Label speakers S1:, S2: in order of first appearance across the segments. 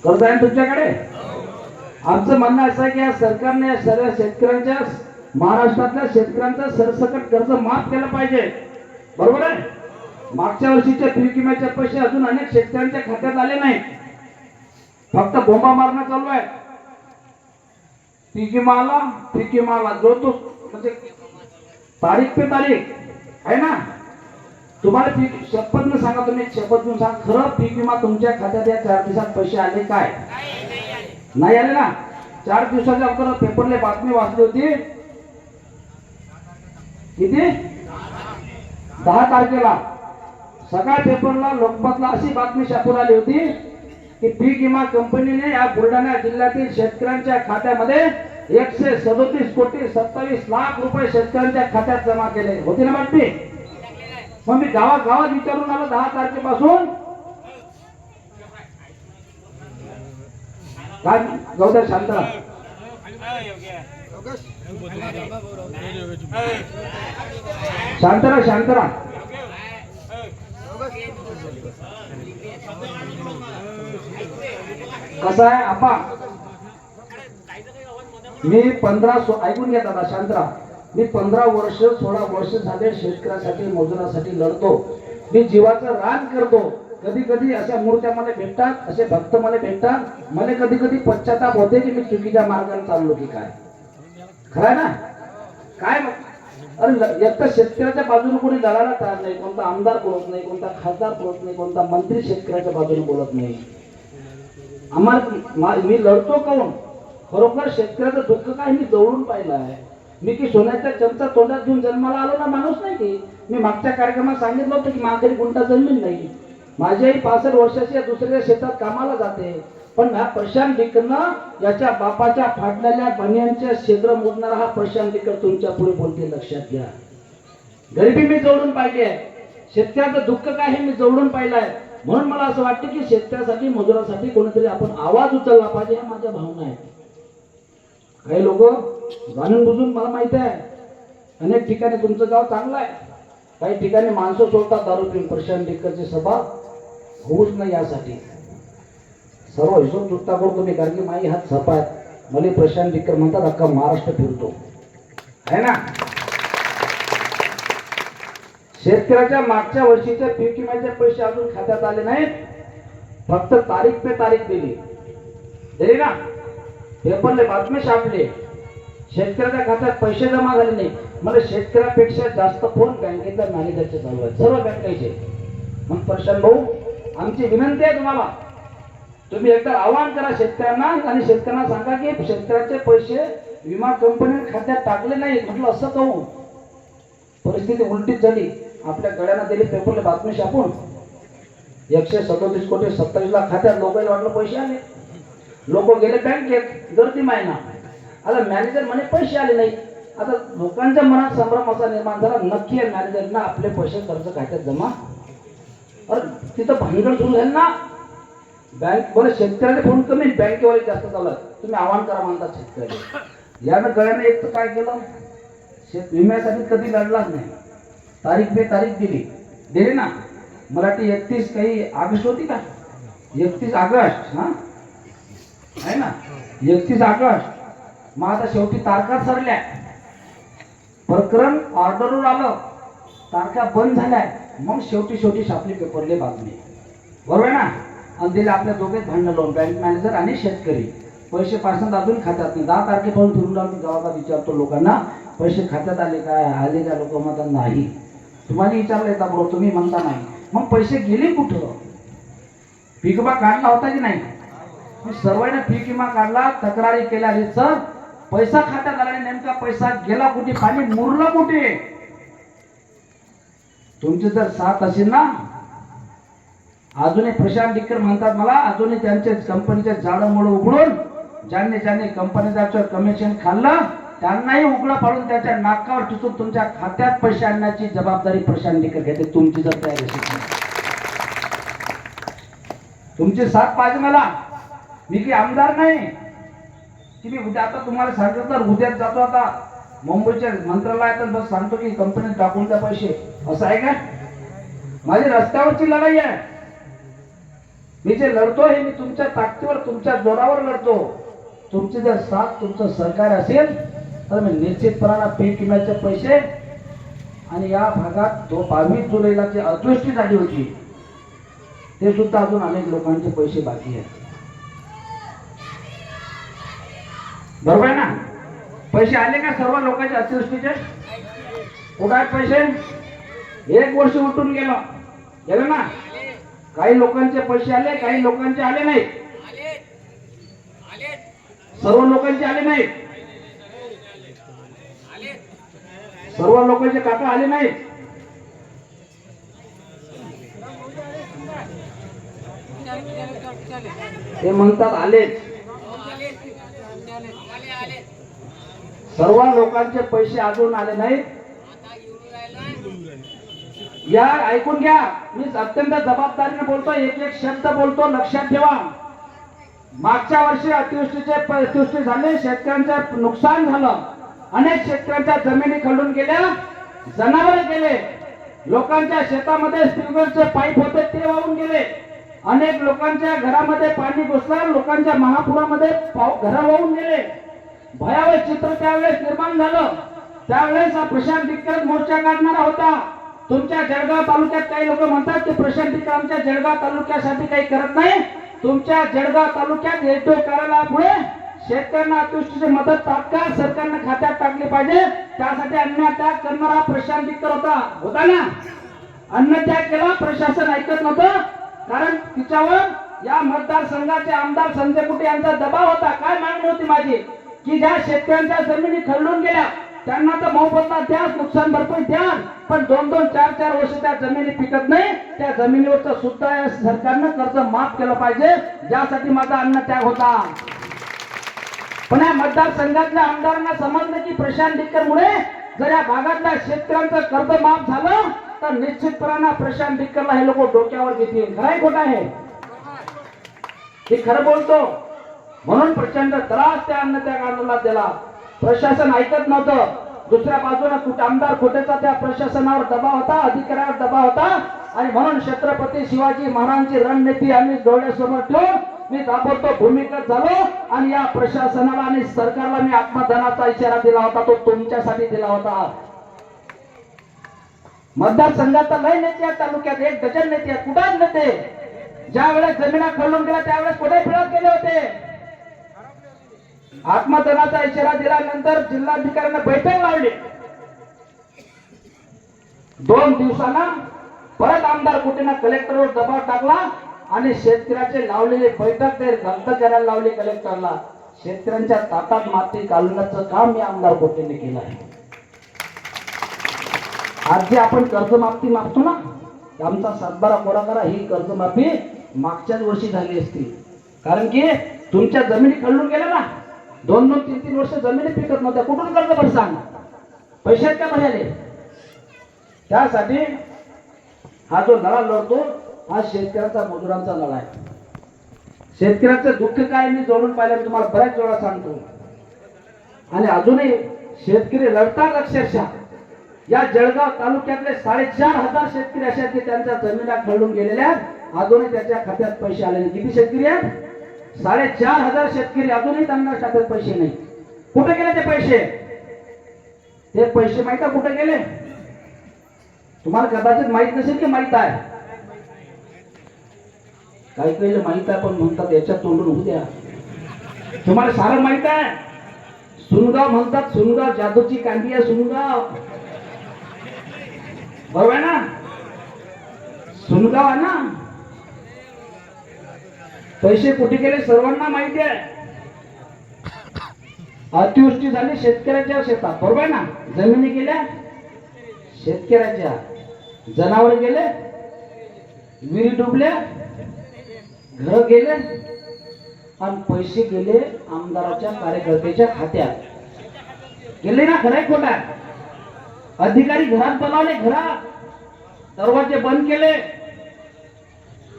S1: कर्ज आहे तुमच्याकडे? आमचं म्हणणं असं आहे की या सरकारने सर्व शेतकऱ्यांच्या, महाराष्ट्रातल्या शेतकऱ्यांचं सरसकट कर्ज माफ केलं पाहिजे. बरोबर आहे? मागच्या वर्षीचे पीक विम्याचे पैसे अजून अनेक शेतकऱ्यांच्या खात्यात आले नाही. फक्त बोंबा मारणं चालू आहे. पीक विमा जो तो म्हणजे तारीख पे तारीख आहे ना. तुम्हाला पीक शपथ न सांगा, तुम्ही शपथ न सांगा खरं पीक विमा तुमच्या खात्यात या 4 दिवसात पैसे आले काय? नाही आले ना. 4 दिवसाच्या अगोदर पेपरला बातमी वाचली होती. किती? 10 तारखेला सकाळ पेपरला लोकमतला अशी बातमी छापून आली होती की पीक विमा कंपनीने या बुलढाणा जिल्ह्यातील शेतकऱ्यांच्या खात्यामध्ये 137 कोटी 27 लाख रुपये शेतकऱ्यांच्या खात्यात जमा केले होते ना बातमी. मग मी गावागावात विचारून आलो 10 तारखेपासून. काय गौदर शांतरा शांतरा शांतरा कसा आहे आपा? मी 15 ऐकून घ्या दादा शांतरा. मी 15 वर्ष 16 वर्ष झाले शेतकऱ्यासाठी मजुरासाठी लढतो. मी जीवाचं रान करतो. कधी कधी अशा मूर्त्या मला भेटतात, असे भक्त मला भेटतात. मला कधी कधी पश्चाताप होते की मी चुकीच्या मार्गाने चाललो की काय. खरं ना? काय अरे एक तर शेतकऱ्याच्या बाजूने कोणी लढायला तयार नाही. कोणता आमदार बोलत नाही, कोणता खासदार बोलत नाही, कोणता मंत्री शेतकऱ्याच्या बाजूने बोलत नाही. मी लढतो काऊन? खरोखर शेतकऱ्याचं दुःख काय मी जवळून पाहिलं आहे. मी की सोन्याचा चमचा तोंडात घेऊन जन्माला आलो ना माणूस नाही की. मी मागच्या कार्यक्रमात सांगितलं होतं की माझ्याकडे गुंठा जमीन नाही. माझी आई 65 वर्षाची दुसऱ्या शेतात कामाला जाते. पण हा प्रशांत डिकनं याच्या बापाच्या फाटलेल्या बनियांच्या शेद्र मोडणारा हा प्रशांत डिकर तुमच्या पुढे बोलते. लक्षात घ्या. गरिबी मी जवळून पाहिली आहे. शेतकऱ्याचं दुःख काय हे मी जवळून पाहिलं आहे. म्हणून मला असं वाटतं की शेतकऱ्यासाठी मजुरासाठी कोणीतरी आपण आवाज उचलला पाहिजे. ह्या माझ्या भावना आहेत. काही लोक जाणून बुजून, मला माहिती आहे अनेक ठिकाणी तुमचं गाव चांगलं आहे, काही ठिकाणी माणसं सोडतात दारू पिऊन. प्रशांत डिक्करची सभा होऊच नाही यासाठी सर्व हिशोब चुकता करतो मी. कारण की माझी हात छपा आहेत. मला प्रशांत डिक्कर म्हणतात, अख्खा महाराष्ट्र फिरतो आहे ना. शेतकऱ्याच्या मागच्या वर्षीचे पीक विम्याचे पैसे अजून खात्यात आले नाहीत. फक्त तारीख पे तारीख दिली ना. पेपरले बातमी छापली. शेतकऱ्याच्या खात्यात पैसे जमा झाले नाही. मला शेतकऱ्यापेक्षा जास्त फोन बँकेच्या मॅनेजरचे चालू आहेत, सर्व बँकेचे. मग प्रशांत भाऊ, आमची विनंती आहे तुम्हाला, तुम्ही एकदा आवाहन करा शेतकऱ्यांना आणि शेतकऱ्यांना सांगा की शेतकऱ्याचे पैसे विमा कंपनीने खात्यात टाकले नाही. म्हटलं असं कहू, परिस्थिती उलटीच झाली. आपल्या गड्यांना दिली पेपरला बातमी छापून 137 कोटी 27 लाख खात्यात. लोकांना वाटलं पैसे आले. लोक गेले बँकेत, गर्दी महिना. आता मॅनेजर म्हणे पैसे आले नाही. आता लोकांच्या मनात संभ्रम असा निर्माण झाला, नक्की मॅनेजरना आपले पैसे कर्ज खात्यात जमा. अरे तिथं भानगड सुरू झाली ना. बँक बरं शेतकऱ्याने फोन कमी, बँकेवाले जास्त चालू. तुम्ही आवाहन करा म्हणतात शेतकरी. यानं गळ्याने एक तर काय केलं, शेत विम्यासाठी कधी लढलाच नाही. तारीख पे तारीख दिली ना. मराठी 31 काही ऑगस्ट होती का? 31 ऑगस्ट हा आहे ना. 31 ऑगस्ट. मग आता शेवटी तारखा सरल्या. प्रकरण ऑर्डरवर आलं, तारखा बंद झाल्या. मग शेवटी छापली पेपरले बातमी. बरोबर आहे ना. आणि दिले आपल्या दोघेच भांडण लावून, बँक मॅनेजर आणि शेतकरी. पैसे पासून अजून खात्यात नाही. 10 तारखेपासून फिरून राहून गावाला विचारतो लोकांना, पैसे खात्यात आले का? लोक म्हणतात नाही. तुम्हाला विचारलं येतात बरोबर, तुम्ही म्हणता नाही. मग पैसे गेले कुठं? पीक विमा काढला होता की नाही? सर्वांनी पीक विमा काढला, तक्रारी केल्या. सर पैसा खात्यात आला, नेमका पैसा गेला कुठे? पाणी मुरलं कुठे? तुमची जर साथ असेल ना. अजूनही प्रशांत डिक्कर म्हणतात मला, अजूनही त्यांच्या कंपनीच्या झाडं उघडून ज्यांनी कंपनीचं कमिशन खाल्लं त्यांनाही उघडं पाडून त्याच्या नाकावर टिचून तुमच्या खात्यात पैसे आणण्याची जबाबदारी प्रशांत डिक्कर घेते. तुमची जर तयारी असेल, तुमची साथ पाहिजे मला. मी की आमदार नाही की मी उद्या, आता तुम्हाला सांगितलं तर उद्याच जातो आता मुंबईच्या मंत्रालयात, बस सांगतो की कंपनीत टाकून द्या पैसे. असं आहे का? माझी रस्त्यावरची लढाई आहे. मी जे लढतो हे मी तुमच्या ताकदीवर तुमच्या जोरावर लढतो. तुमची जर साथ तुमचं सहकार्य असेल तर मी निश्चितपणाने पीक विम्याचे पैसे आणि या भागात 22 जुलैला जी अतिवृष्टी झाली होती ते सुद्धा अजून अनेक लोकांचे पैसे बाकी आहेत. बरोबर आहे ना? पैसे आले का सर्व लोकांचे अतिवृष्टीचे? कुठे आहेत पैसे? एक वर्ष उठून गेलं ना. काही लोकांचे पैसे आले, काही लोकांचे आले नाही. सर्व लोकांचे आले नाही. सर्व लोकांचे काका आले नाही. ते म्हणतात आलेच. सर्व लोकांचे पैसे अजून आले नाहीत. या ऐकून घ्या, मी अत्यंत जबाबदारीने बोलतो, एक एक शब्द बोलतो, लक्षात ठेवा. मागच्या वर्षी अतिवृष्टी झाले, शेतकऱ्यांचं नुकसान झालं. अनेक शेतकऱ्यांच्या जमिनी खरडून गेल्या, जनावर गेले. लोकांच्या शेतामध्ये ट्यूबवेलचे पाईप होते ते वाहून गेले. अनेक लोकांच्या घरामध्ये पाणी घुसलं, लोकांच्या महापुरामध्ये घर वाहून गेले. भयावह चित्र त्यावेळेस निर्माण झालं. त्यावेळेस हा प्रशांत डिक्कर मोर्चा काढणारा होता. तुमच्या जळगाव तालुक्यात काही लोक म्हणतात की प्रशांत डिक्कर आमच्या जळगाव तालुक्यासाठी काही करत नाही. तुमच्या जळगाव तालुक्यात एसडीओ कार्यालयापुढे शेतकऱ्यांना अतिवृष्टीची मदत तात्काळ सरकारने खात्यात टाकली पाहिजे. त्यासाठी अन्नत्याग करणारा प्रशांत डिक्कर होता ना. अन्नत्याग केला, प्रशासन ऐकत नव्हतं. कारण तिच्यावर या मतदारसंघाचे आमदार संजय कुटे यांचा दबाव होता. काय मागणी होती माझी की ज्या शेतकऱ्यांच्या जमिनी खरडून गेल्या त्यांना तर मोबदला द्या, नुकसान भरपाई द्या, पण 2-2, 4-4 वर्ष त्या जमिनी पिकत नाही. त्या जमिनीवरचं सुद्धा या सरकारनं कर्ज माफ केलं पाहिजे, ज्यासाठी माझा अन्नत्याग होता. पण या मतदारसंघातल्या आमदारांना समजलं की प्रशांत डिक्करमुळे जर या भागातल्या शेतकऱ्यांचं कर्ज माफ झालं तर निश्चितपणाने प्रशांत डिक्करला हे लोक डोक्यावर घेतील. खरं आहे खोटं आहे? हे खरं बोलतो. म्हणून प्रचंड त्रास त्या अन्नत्याग आंदोलनात दिला. प्रशासन ऐकत नव्हतं. दुसऱ्या बाजूने आमदार खोटेचा त्या प्रशासनावर दबाव होता, अधिकाऱ्यावर दबाव होता. आणि म्हणून छत्रपती शिवाजी महाराजांची रणनीती आम्ही डोळ्यासमोर ठेवून मी ताबडतोब भूमिगत झालो आणि या प्रशासनाला आणि सरकारला मी आत्मदानाचा इशारा दिला होता. तो तुमच्यासाठी दिला होता. मतदारसंघाचा लय नेते आहेत तालुक्यात, 1 डझन नेते आहेत. कुठे नेते? ज्या वेळेस जमिना खरडून गेल्या त्यावेळेस कुठे फिरत गेले होते? आत्मदानाचा इशारा दिल्यानंतर जिल्हाधिकाऱ्यांनी बैठक लावली. 2 दिवसांना परत आमदार कुटेनं कलेक्टरवर दबाव टाकला आणि शेतकऱ्याचे लावलेले बैठक ते रद्द करायला लावली कलेक्टरला. शेतकऱ्यांच्या ताटात माती घालण्याचं काम मी आमदार कुटेने केलं आहे. आज जे आपण कर्जमाफी मागतो ना, आमचा 7-12 कोरा करा, ही कर्जमाफी मागच्याच वर्षी झाली असती. कारण की तुमच्या जमिनी खरडून गेल्या ना, 2-2, 3-3 वर्ष जमिनी पिकत नव्हत्या. कुठून कर्ज भरसान? पैशात का भरायले? त्यासाठी हा जो लढा लढतो हा शेतकऱ्याचा, मजुरांचा लढा आहे. शेतकऱ्याचं दुःख काय मी जोडून पाहिलं, तुम्हाला बऱ्याच वेळा सांगतो. आणि अजूनही शेतकरी लढतात. अक्षरशः या जळगाव तालुक्यातले 4,500 शेतकरी असे आहेत की त्यांच्या जमिना खरडून गेलेल्या, अजूनही त्याच्या खात्यात पैसे आले नाही. किती शेतकरी आहेत? 4,500 शेतकरी, अजूनही त्यांना खात्यात पैसे नाही. कुठे गेले ते पैसे? ते पैसे माहित आहे कुठे गेले? तुम्हाला कदाचित माहित नसेल की माहित आहे. काही काही माहित आहे पण म्हणतात याच्यात तोंडून होऊ द्या. तुम्हाला सारं माहित आहे. सुनगाव म्हणतात, सुनगाव जादूची कांडी आहे. सुनगाव बरोबर आहे ना? सुनगाव आहे ना. पैसे कुठे गेले सर्वांना माहिती आहे. अतिवृष्टी झाली शेतकऱ्याच्या शेतात, बरोबर आहे ना? जमिनी गेल्या शेतकऱ्याच्या, जनावर गेले, विहिरी डुबल्या, घर गेले आणि पैसे गेले आमदाराच्या, कार्यकर्त्याच्या खात्यात. गेले ना? खरंय खोटा? अधिकारी घरात बोलावले, घरात दरवाजे बंद केले.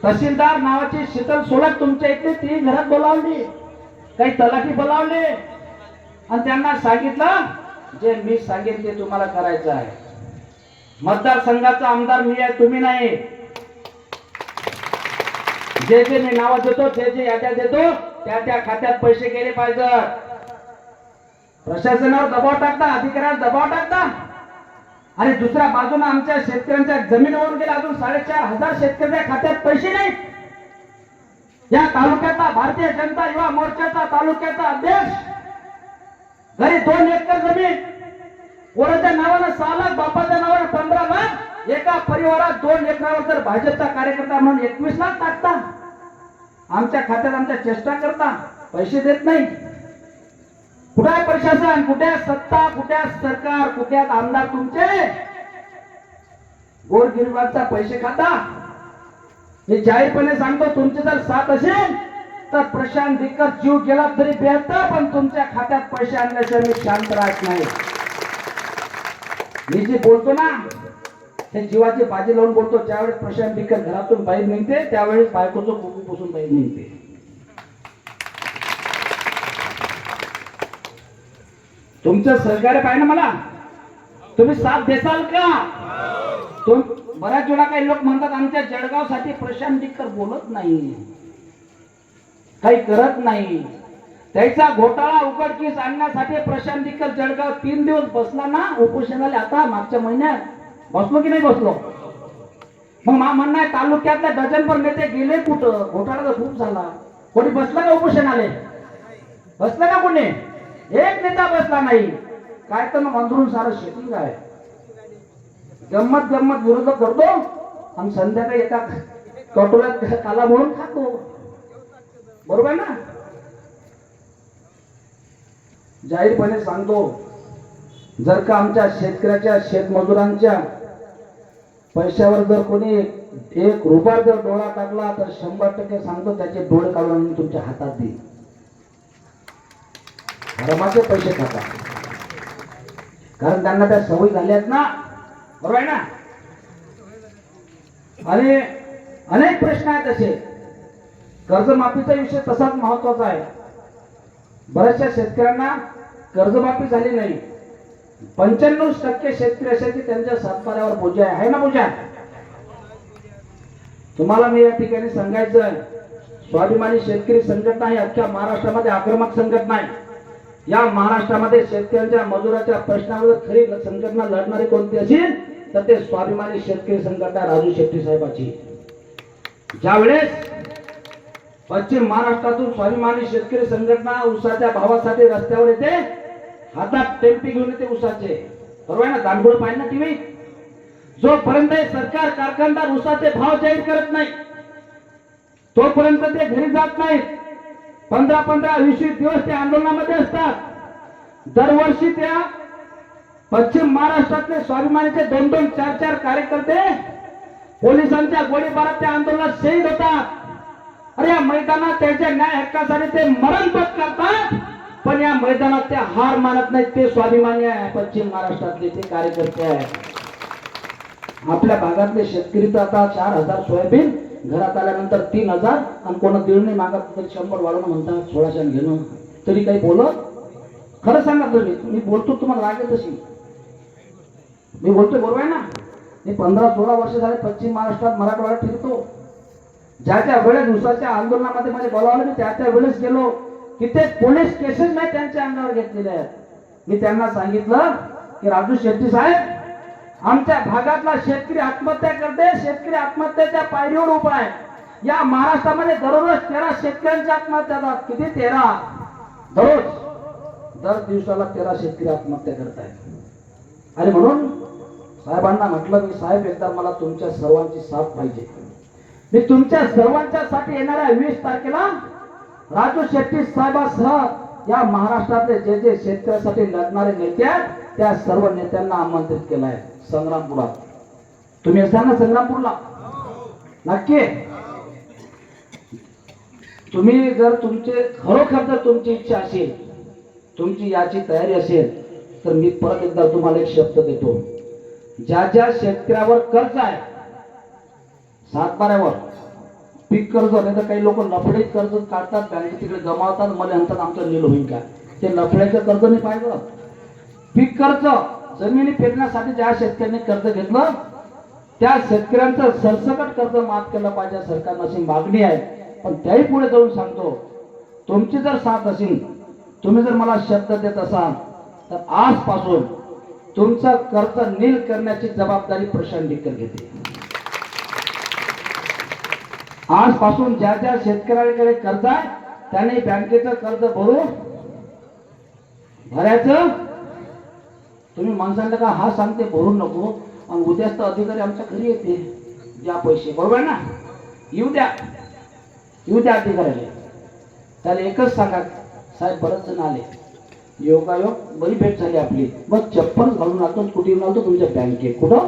S1: तहसीलदार नावाची शीतल सोलक तुमच्या इथे, ती घरात बोलावली. काही तलाठी बोलावले आणि त्यांना सांगितलं जे मी सांगेन ते तुम्हाला करायचं आहे. मतदारसंघाचा आमदार मी आहे, तुम्ही नाही. जे जे मी नाव देतो, जे जे याद्या देतो, त्या त्या खात्यात पैसे गेले पाहिजे. प्रशासनावर दबाव टाकता, अधिकाऱ्यांवर दबाव टाकता आणि दुसऱ्या बाजूने आमच्या शेतकऱ्यांच्या जमिनीवरून गेले अजून 4,500 शेतकऱ्यांच्या खात्यात पैसे नाही. या तालुक्याचा भारतीय जनता युवा मोर्चाचा तालुक्याचा अध्यक्ष घरी 2 एकर जमीन, वराच्या नावानं 6 लाख, बापाच्या नावानं 15 लाख, एका परिवारात 2 एकरावर जर भाजपचा कार्यकर्ता म्हणून 21 लाख टाकता, आमच्या खात्यात आमच्या चेष्टा करता, पैसे देत नाही. कुठे आहे प्रशासन, कुठे आहे सत्ता, कुठे आहे सरकार, कुठे आहेत आमदार तुमचे? गोरगरिबांचा पैसे खाता. मी जाहीरपणे सांगतो, तुमची जर साथ असेल तर प्रशांत दिक्कर जीव गेला तरी बेहतर, पण तुमच्या खात्यात पैसे आणल्याशिवाय मी शांत राहत नाही. मी जे बोलतो ना ते जीवाची बाजी लावून बोलतो. ज्यावेळेस प्रशांत दिक्कर घरातून बाहेर निघते त्यावेळेस बायकोचं कुकू पुसून बाहेर निघते. तुमचं सहकार्य पाहिजे ना मला. तुम्ही साथ देसाल का? बऱ्याच वेळा काही लोक म्हणतात आमच्या जळगाव साठी प्रशांत दिक्कर बोलत नाही, काही करत नाही. त्याचा घोटाळा उघडकीस आणण्यासाठी प्रशांत दिक्कर जळगाव 3 दिवस बसला ना उपोषणाला. आता मागच्या महिन्यात बसलो की नाही बसलो? मग म्हणणं आहे तालुक्यातल्या डझनभर नेते गेले कुठं? घोटाळा तर खूप झाला. कोणी बसला का उपोषणाले? बसला का कोणी? एक नेता बसला नाही. काय तर मग अंदरून सारं शेटिंग आहे. गंमत गंमत विरोध करतो आणि संध्याकाळी एका कटोऱ्यात काला म्हणून खातो. बरोबर ना? जाहीरपणे सांगतो, जर का आमच्या शेतकऱ्याच्या शेतमजुरांच्या पैशावर जर कोणी 1 रुपया जर डोळा टाकला तर 100% सांगतो त्याचे डोळे काढून मी तुमच्या हातात देईन. हरमाचे पैसे खाता, कारण त्यांना त्या सवयी झाल्यात ना. बरोबर आहे ना? आणि अनेक प्रश्न आहेत तसे. कर्जमाफीचा विषय तसाच महत्वाचा आहे. बऱ्याचशा शेतकऱ्यांना कर्जमाफी झाली नाही. 95% शेतकरी असे की त्यांच्या सातबाऱ्यावर बोजा आहे ना बोजा? तुम्हाला मी या ठिकाणी सांगायचं आहे, स्वाभिमानी शेतकरी संघटना ही अख्ख्या महाराष्ट्रामध्ये आक्रमक संघटना आहे. या महाराष्ट्रामध्ये शेतकऱ्यांच्या मजुराच्या प्रश्नावर खरी संघटना लढणारी कोणती असेल तर ते स्वाभिमानी शेतकरी संघटना राजू शेट्टी साहेबांची. ज्यावेळेस पश्चिम महाराष्ट्रातून स्वाभिमानी शेतकरी संघटना ऊसाच्या भावासाठी रस्त्यावर येते, हातात टेम्पी घेऊन येते ऊसाचे. बरोबर आहे ना? दानगुळ पाहिजे ना टीव्ही. जोपर्यंत सरकार कारखानदार ऊसाचे भाव जाहीर करत नाही तोपर्यंत ते घरी जात नाहीत. 15-20 दिवस ते आंदोलनामध्ये असतात. दरवर्षी त्या पश्चिम महाराष्ट्रातले स्वाभिमानीचे 2-2, 4-4 कार्यकर्ते पोलिसांच्या गोळीबारात त्या आंदोलनात शहीद होतात. अरे या मैदानात त्यांच्या न्याय हक्कासाठी ते मरण पत्करतात, पण या मैदानात ते हार मानत नाहीत. ते स्वाभिमानी आहे पश्चिम महाराष्ट्रातले ते कार्यकर्ते आहेत. आपल्या भागातले शेतकरी तर आता 4,000 सोयाबीन घरात आल्यानंतर 3,000 आणि कोणा दीड नाही मागत तरी 100 वाढवणं म्हणतात, 1600 घेणं तरी काही बोलत. खरं सांगा तुम्ही, मी बोलतो तुम्हाला लागेल तशी मी बोलतोय. बरोबर आहे ना? मी 15-16 वर्ष झाले पश्चिम महाराष्ट्रात मराठवाड्यात फिरतो. ज्या ज्या वेळेस ऊसाच्या आंदोलनामध्ये मला बोलावलं मी त्या वेळेस गेलो. किती पोलीस केसेस मी त्यांच्या अंगावर घेतलेले आहेत. मी त्यांना सांगितलं की राजू शेट्टी साहेब, आमच्या भागातला शेतकरी आत्महत्या करते, शेतकरी आत्महत्याच्या पायरीवर उभा आहे. या महाराष्ट्रामध्ये दररोज 13 शेतकऱ्यांच्या आत्महत्या होतात. किती? 13 दररोज. दर दिवसाला 13 शेतकरी आत्महत्या करत आहेत. आणि म्हणून साहेबांना म्हटलं की साहेब एकदा मला तुमच्या सर्वांची साथ पाहिजे. मी तुमच्या सर्वांच्या साठी येणाऱ्या 20 तारखेला राजू शेट्टी साहेबांसह या महाराष्ट्रातले जे जे शेतकऱ्यासाठी लढणारे नेते आहेत त्या सर्व नेत्यांना आमंत्रित केलं आहे संग्रामपुरात. तुम्ही असाल ना संग्रामपूरला? नक्की. तुम्ही जर तुमचे खरोखर जर तुमची इच्छा असेल, तुमची याची तयारी असेल तर मी परत एकदा तुम्हाला एक शब्द देतो. ज्या ज्या शेतकऱ्यावर कर्ज आहे, सातबाऱ्यावर पीक कर्ज, नाही तर काही लोक लफडे कर्ज काढतात, बँकेत तिकडे जमावतात, मला म्हणतात आमचं नील होईल का? ते लफड्याचं कर्ज नाही पाहिजे. पीक कर्ज, जमिनी पेरण्यासाठी ज्या शेतकऱ्यांनी कर्ज घेतलं त्या शेतकऱ्यांचं सरसकट कर्ज माफ केलं पाहिजे सरकारनं, अशी मागणी आहे. पण त्याही पुढे जाऊन सांगतो, तुमची जर साथ असेल, तुम्ही जर मला शब्द देत असाल, तर आजपासून तुमचं कर्ज नील करण्याची जबाबदारी प्रशांत डिक्कर घेते. आजपासून ज्या ज्या शेतकऱ्यांकडे कर्ज आहे त्यांनी बँकेचं कर्ज भरायचं. तुम्ही माणसांना का हा सांगते भरून नको, आणि उद्याच तर अधिकारी आमच्या घरी येते ज्या पैसे, बरोबर ना, येऊ द्या अधिकाऱ्याला. त्याला एकच सांगा, साहेब बरेच जण आले, योगायोग बरी भेट झाली आपली, बस चप्पल घालून आलतो, कुठे आलतो तुमच्या बँकेत, कुठं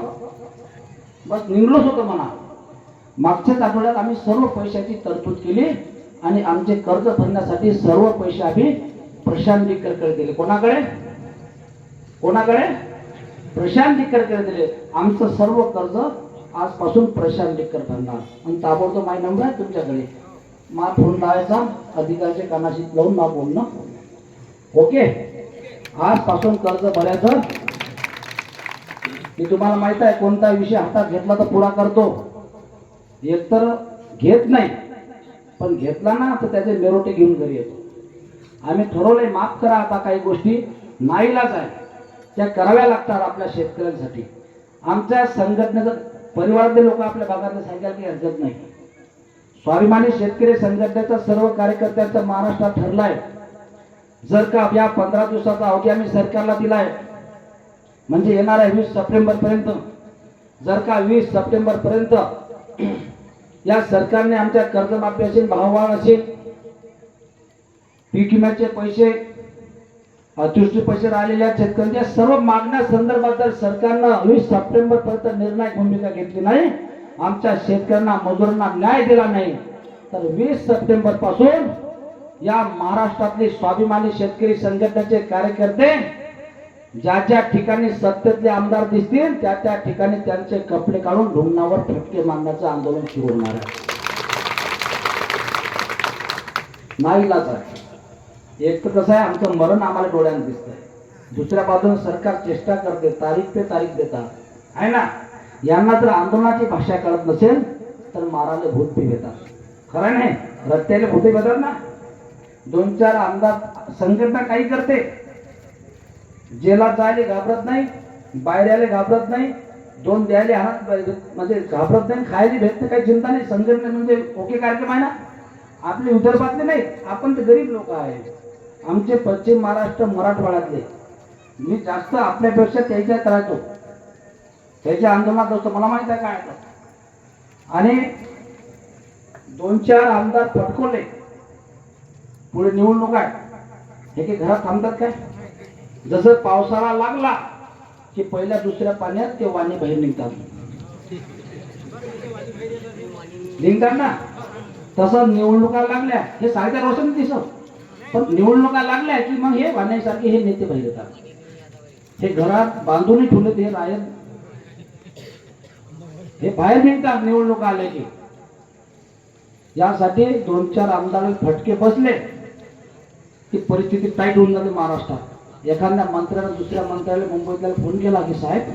S1: बस निघलोच होतं म्हणा. मागच्याच आठवड्यात आम्ही सर्व पैशाची तरतूद केली आणि आमचे कर्ज भरण्यासाठी सर्व पैसे आम्ही प्रशांत डिक्करकडे दिले. कोणाकडे? प्रशांत डिक्करकडे दिले. आमचं सर्व कर्ज आजपासून प्रशांत डिक्कर भरणार. आणि ताबडतोब माझा नंबर आहे तुमच्याकडे, मा फोन लावायचा, अधिकाऱ्याच्या कानाशी लावून मा बोलणं. ओके, आजपासून कर्ज भरायचं. मी तुम्हाला माहित आहे कोणता विषय हातात घेतला तर पुरा करतो, एकतर घेत नाही, पण घेतला ना तर त्याचे मेरोटे घेऊन घरी येतो. आम्ही ठरवलंय, माफ करा, आता काही गोष्टी नाईलाज आहे, त्या कराव्या लागतात आपल्या शेतकऱ्यांसाठी. आमच्या संघटनेचं परिवारातले लोक आपल्या भागातले सांगायला काही हरकत नाही. स्वाभिमानी शेतकरी संघटनेचा सर्व कार्यकर्त्यांचा महाराष्ट्रात ठरलाय, जर का या 15 दिवसाचा अवधी आम्ही सरकारला दिलाय, म्हणजे येणार आहे 20 सप्टेंबर पर्यंत, जर का 20 सप्टेंबर पर्यंत या सरकारने आमच्या कर्जमाफी असेल, भाववाढ असेल, पीक विम्याचे पैसे, अतिवृष्टी पैसे राहिलेल्या शेतकऱ्यांच्या सर्व मागण्या संदर्भात जर सरकारनं 20 सप्टेंबर पर्यंत निर्णायक भूमिका घेतली नाही, आमच्या शेतकऱ्यांना, मजुरांना न्याय दिला नाही, तर 20 सप्टेंबर पासून या महाराष्ट्रातले स्वाभिमानी शेतकरी संघटनेचे कार्यकर्ते ज्या ज्या ठिकाणी सत्तेतले आमदार दिसतील त्या त्या ठिकाणी त्यांचे कपडे काढून ढुंगणावर फटके मारण्याचं आंदोलन सुरू होणार आहे. नाईलाज आहे. एक तर कसं आहे, आमचं मरण आम्हाला डोळ्यानं दिसतंय, दुसऱ्या बाजूने सरकार चेष्टा करते, तारीख पे तारीख देतात आहे ना. यांना जर आंदोलनाची भाषा कळत नसेल तर माराले भूत बी घेतात. खरं नाही, रस्त्याला भूते घेतात ना. 2-4 आमदार संघटना काही करते, जेलात जायला घाबरत नाही, बाहेर यायला घाबरत नाही, 2 द्यायला हात म्हणजे घाबरत नाही, खायला भेटते काही चिंता नाही. संघटना म्हणजे ओके कार्यक्रम आहे ना. आपले विदर्भातले नाही, आपण तर गरीब लोक आहे, आमचे पश्चिम महाराष्ट्र मराठवाड्यातले. मी जास्त आपल्यापेक्षा त्याच्या करायचो, त्याच्या आंदोलनात होतो, मला माहित आहे काय. आणि 2-4 आमदार फटकोले, पुढे निवडणूक आहे, हे की घरात थांबतात काय. जसं पावसाळा लागला की पहिल्या दुसऱ्या पाण्यात ते वाणी बाहेर निघतात ना. तसं निवडणुका लागल्या, हे 4.5 वर्षांनी दिसत, पण निवडणुका लागल्या की मग हे वाण्यासारखे हे नेते बाहेर येतात. हे घरात बांधूनही ठेवले ते रायत, हे बाहेर निघतात निवडणुका आल्या की. यासाठी 2-4 आमदार फटके बसले की परिस्थिती टाईट होऊन जाते महाराष्ट्रात. एखाद्या मंत्र्यानं दुसऱ्या मंत्र्याला मुंबईतल्या फोन केला की साहेब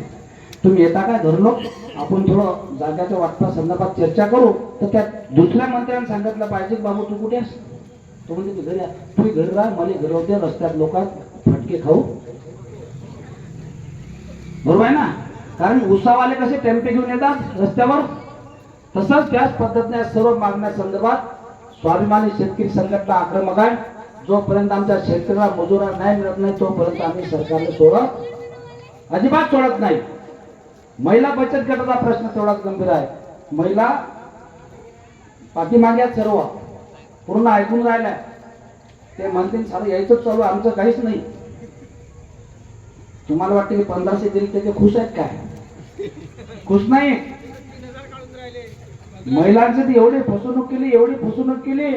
S1: तुम्ही येता काय धरलो, आपण थोडं जाग्याच्या वाटपा संदर्भात चर्चा करू, तर त्या दुसऱ्या मंत्र्यानं सांगितलं पाहिजे बाबू तू कुठे आहेस, तो म्हणजे घरी, तू घरी राह, मला घरी होते, रस्त्यात लोक फटके खाऊ, बरोबर आहे ना. कारण उसावाले कसे टेम्पे घेऊन येतात रस्त्यावर, तसंच त्याच पद्धतीने सर्व मागण्या संदर्भात स्वाभिमानी शेतकरी संघटना आक्रमक आहे. जोपर्यंत आमच्या शेतकऱ्याला मजुरा न्याय मिळत नाही तोपर्यंत आम्ही सरकारला अजिबात सोडत नाही. महिला बचत गटाचा प्रश्न तेवढाच गंभीर आहे. महिला पाठीमागे सर्व पूर्ण ऐकून राहिल्या, ते म्हणतील सारं यायचं चालू, आमचं काहीच नाही. तुम्हाला वाटतं की 1500 दिले त्याचे खुश आहेत काय? खुश नाही. महिलांची ती एवढी फसवणूक केली,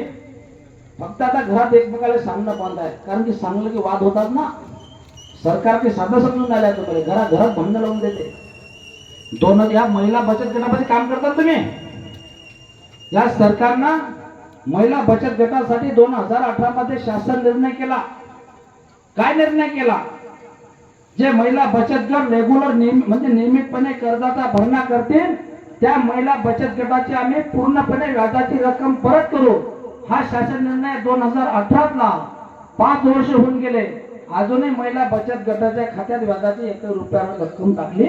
S1: फक्त आता घरात एकमेकाला सांगणं बंद आहे. कारण की सांगलं की वाद होतात ना. सरकार ते साधं समजून आल्या तुम्हाला, घरात भांडण लावून देते. या महिला बचत गटामध्ये काम करतात तुम्ही. या सरकारनं महिला बचत गटासाठी 2018 मध्ये शासन निर्णय केला. काय निर्णय केला? जे महिला बचत गट रेग्युलर म्हणजे नियमितपणे कर्जाचा भरणा करतील त्या महिला बचत गटाची आम्ही पूर्णपणे व्याजाची रक्कम परत करू हा शासन निर्णय 2018ला 5 वर्ष होऊन गेले, अजूनही महिला बचत गटाच्या खात्यात व्याजाची 1 रुपयावर रक्कम टाकली.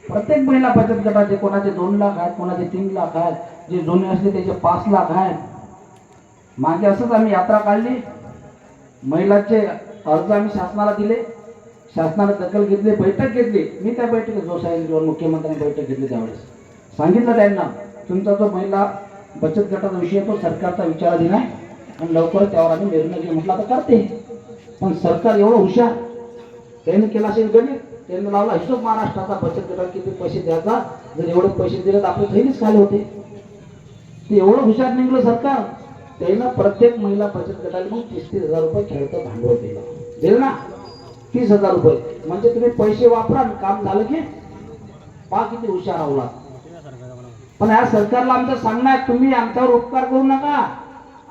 S1: प्रत्येक महिला बचत गटाचे कोणाचे 2 लाख आहेत, कोणाचे 3 लाख आहेत, जे जुने असते त्याचे 5 लाख आहेत. मागे असंच आम्ही यात्रा काढली, महिलांचे अर्ज आम्ही शासनाला दिले, शासनाने दखल घेतली, बैठक घेतली. मी त्या बैठकीत जो सांगितलं, मुख्यमंत्र्यांनी बैठक घेतली त्यावेळेस सांगितलं त्यांना, तुमचा जो महिला बचत गटाचा विषय तो सरकारचा विचाराधीन आहे आणि लवकरच त्यावर आम्ही निर्णय घेऊ. म्हटलं आता करते, पण सरकार एवढं हुशार, त्यांनी केला असेल गणित, त्यांनी लावला हिशोब महाराष्ट्राचा बचत गटाला किती पैसे द्यायचा, जर एवढे पैसे दिले तर आपले थैलीच खाली होते. ते एवढं हुशार निघलं सरकार, त्यानं प्रत्येक महिला बचत गटाला मग 30,000 रुपये खेळतं भांडवल दिलं ना, 30,000 रुपये. म्हणजे तुम्ही पैसे वापरा, काम झालं की पा किती हुशार आवला. पण या सरकारला आमचं सांगणं आहे, तुम्ही आमच्यावर उपकार करू नका,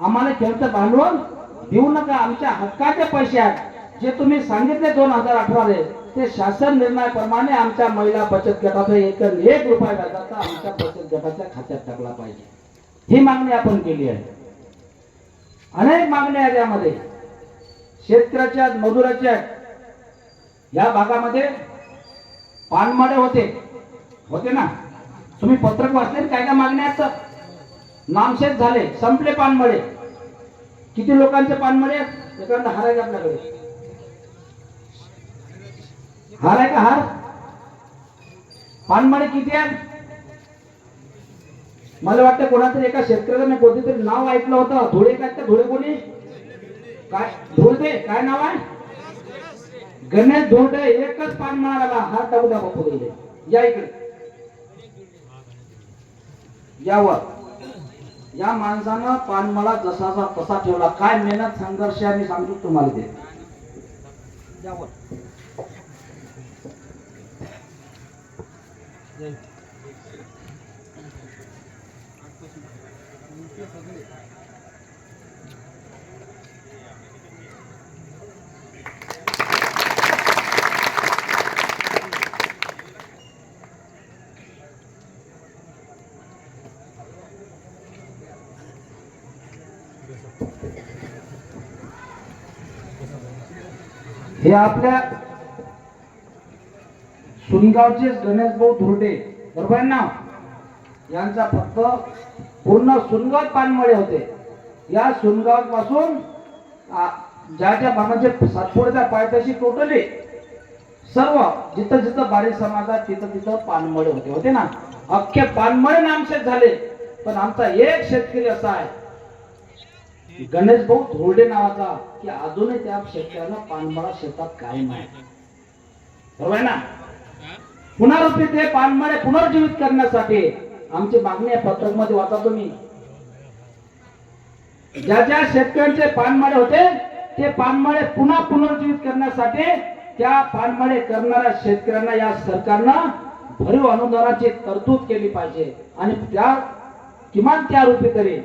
S1: आम्हाला खेळतं भांडवल देऊ नका. आमच्या हक्काचे पैसे आहेत जे तुम्ही सांगितले 2018 ते शासन निर्णयाप्रमाणे आमच्या महिला बचत गटाचा 1 रुपया व्याजाचा आमच्या बचत गटाच्या खात्यात टाकला पाहिजे. ही मागणी आपण केली आहे. अनेक मागण्या आहेत यामध्ये, शेतकऱ्याच्या, मजुराच्या. या भागामध्ये पानमळे होते ना, तुम्ही पत्रक वाचले, काय काय मागण्या आहेत, नामशेष झाले, संपले पानमळे. किती लोकांचे पानमळे आहेत? एखादा हार आहे का आपल्याकडे? हार आहे का? हार पानमळे किती आहेत? मला वाटतं कोणातरी एका शेतकऱ्याचं मी कोणतेतरी नाव ऐकलं होतं, धुळे काय, धुळे कोणी काय, धुळे काय नाव आहे? गणेश धोंडे. एकच पानमळा आला, हार टाकू द्या बापू गेले. या इकडे यावर, या माणसानं पानमळा जसाचा तसा ठेवला. काय मेहनत संघर्ष आहे मी सांगतो तुम्हाला ते. यावर हे आपल्या सुनगावचे गणेश भाऊ धुर्डे, बरोबर ना, यांचा फक्त पूर्ण सुनगाव पानमळे होते. या सुनगाव पासून ज्या भागाचे सातपुड्याच्या पायथ्याशी टोटली सर्व जिथं जिथं बारी समाजात तिथं पानमळे होते ना. अख्खे पानमळे नामशेष झाले. पण आमचा एक शेतकरी असा आहे गणेश भाऊ धोरडे नावाचा, की अजूनही त्या शेतकऱ्यांना पानमळा शेतात कायम आहे, बरोबर ना. पुनरुत्ती ते पानमळे पुनर्जीवित करण्यासाठी आमची मागणी आहे, पत्रक मध्ये वाचा तुम्ही. ज्या ज्या शेतकऱ्यांचे पानमळे होते ते पानमळे पुन्हा पुनर्जीवित करण्यासाठी त्या पानमळे करणाऱ्या शेतकऱ्यांना या सरकारनं भरीव अनुदानाची तरतूद केली पाहिजे आणि त्या किमान त्या रूपी तरी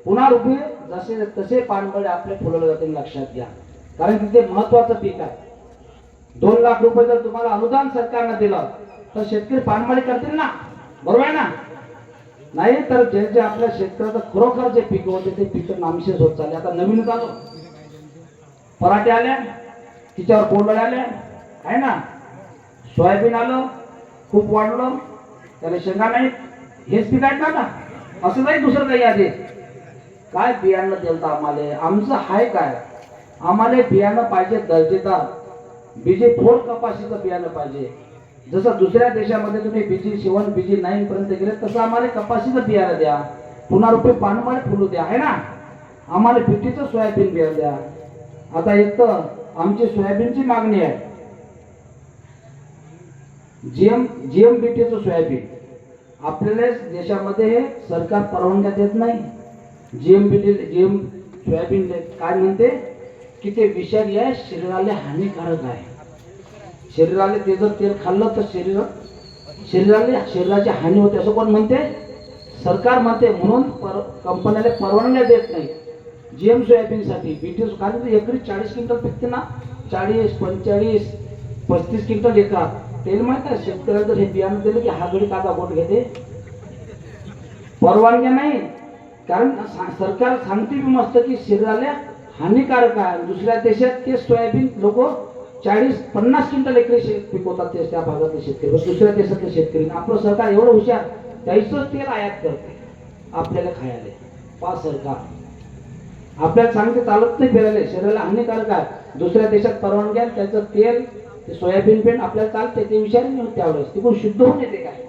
S1: पुन्हा रूपी जसे तसे पानमळे आपले फुलवले जातील, लक्षात घ्या. कारण तिथे महत्वाचं पीक आहे. 2 लाख रुपये जर तुम्हाला अनुदान सरकारनं दिलं तर शेतकरी पानमळे करतील ना, बरोबर ना. नाही तर जे जे आपल्या शेतकऱ्याचं खरोखर जे पीक होते ते पीक नामशेष होत चालले. आता नवीन झालं, पराठे आल्या, तिच्यावर पोळवळ आल्या आहे ना, सोयाबीन आलं, खूप वाढलं, त्याला शेंगा नाही, हेच पीक आहेत ना. असं नाही दुसरं काही आधी काय बियाणं देतं आम्हाला, आमचं हाय काय, आम्हाला बियाणं पाहिजे दर्जेदार, बीजी 4 कपाशीचं बियाणं पाहिजे. जसं दुसऱ्या देशामध्ये तुम्ही बीजी 7 बीजी 9 पर्यंत गेले तसं आम्हाला कपाशीचं बियाणं द्या, पुन्हा रुपये पानमळे फुलू द्या, आहे ना. आम्हाला 50चं सोयाबीन बियाणं द्या. आता एक तर आमची सोयाबीनची मागणी आहे, GMBTचं सोयाबीन आपल्याला देशामध्ये हे सरकार परवानग्या देत नाही. GM सोयाबीन काय म्हणते की ते विषारी आहे, शरीराला हानिकारक आहे. शरीराला ते जर तेल खाल्लं तर शरीराची हानी होते असं कोण म्हणते? सरकार म्हणते. म्हणून कंपन्याला परवानग्या देत नाही GM सोयाबीनसाठी. बीटी कारण एकरी 40 क्विंटल पिकते ना, 40, 45, 35 क्विंटल एका तेल माहित आहे. शेतकऱ्याला जर हे बियाणं दिलं की हा गडी काचा गोट घेते, परवानग्या नाही. कारण सरकार सांगते बी मस्त की शरीराला हानिकारक आहे. दुसऱ्या देशात ते सोयाबीन लोक 40-50 क्विंटल एकरी पिकवतात ते त्या भागातले शेतकरी, दुसऱ्या देशातले शेतकरी. आपलं सरकार एवढं हुशार, त्याचं तेल आयात करते आपल्याला खायला. पा सरकार आपल्याला सांगते चालत नाही फिरायला, शरीराला हानिकारक आहे. दुसऱ्या देशात परवानगी आहे, त्याचं तेल ते सोयाबीन पेंट आपल्याला चालते, ते विचार नाही होत त्यावेळेस. ते कोण शुद्ध होऊन येते काय?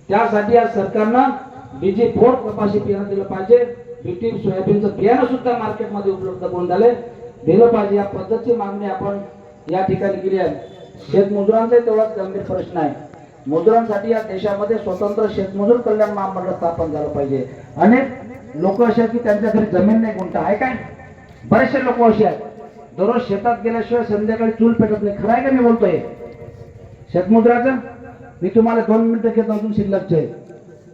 S1: त्यासाठी या सरकारनं बीजी फोड कपाशी बियाणं दिलं पाहिजे. बीटी सोयाबीनचं बियाणं सुद्धा मार्केटमध्ये उपलब्ध करून दिलं पाहिजे. या पद्धतीची मागणी आपण या ठिकाणी केली आहे. शेतमजुरांचा तेवढाच गंभीर प्रश्न आहे. मजुरांसाठी या देशामध्ये स्वतंत्र शेतमजूर कल्याण महामंडळ स्थापन झालं पाहिजे. अनेक लोक असे की त्यांच्या घरी जमीन नाही, गुंठा आहे काय? बरेचसे लोक असे आहेत, दररोज शेतात गेल्याशिवाय संध्याकाळी चूल पेटत नाही. खरं आहे का मी बोलतोय शेतमजुराचं? मी तुम्हाला 2 मिनिटं घेतो, अजून शिल्लकचे आहे.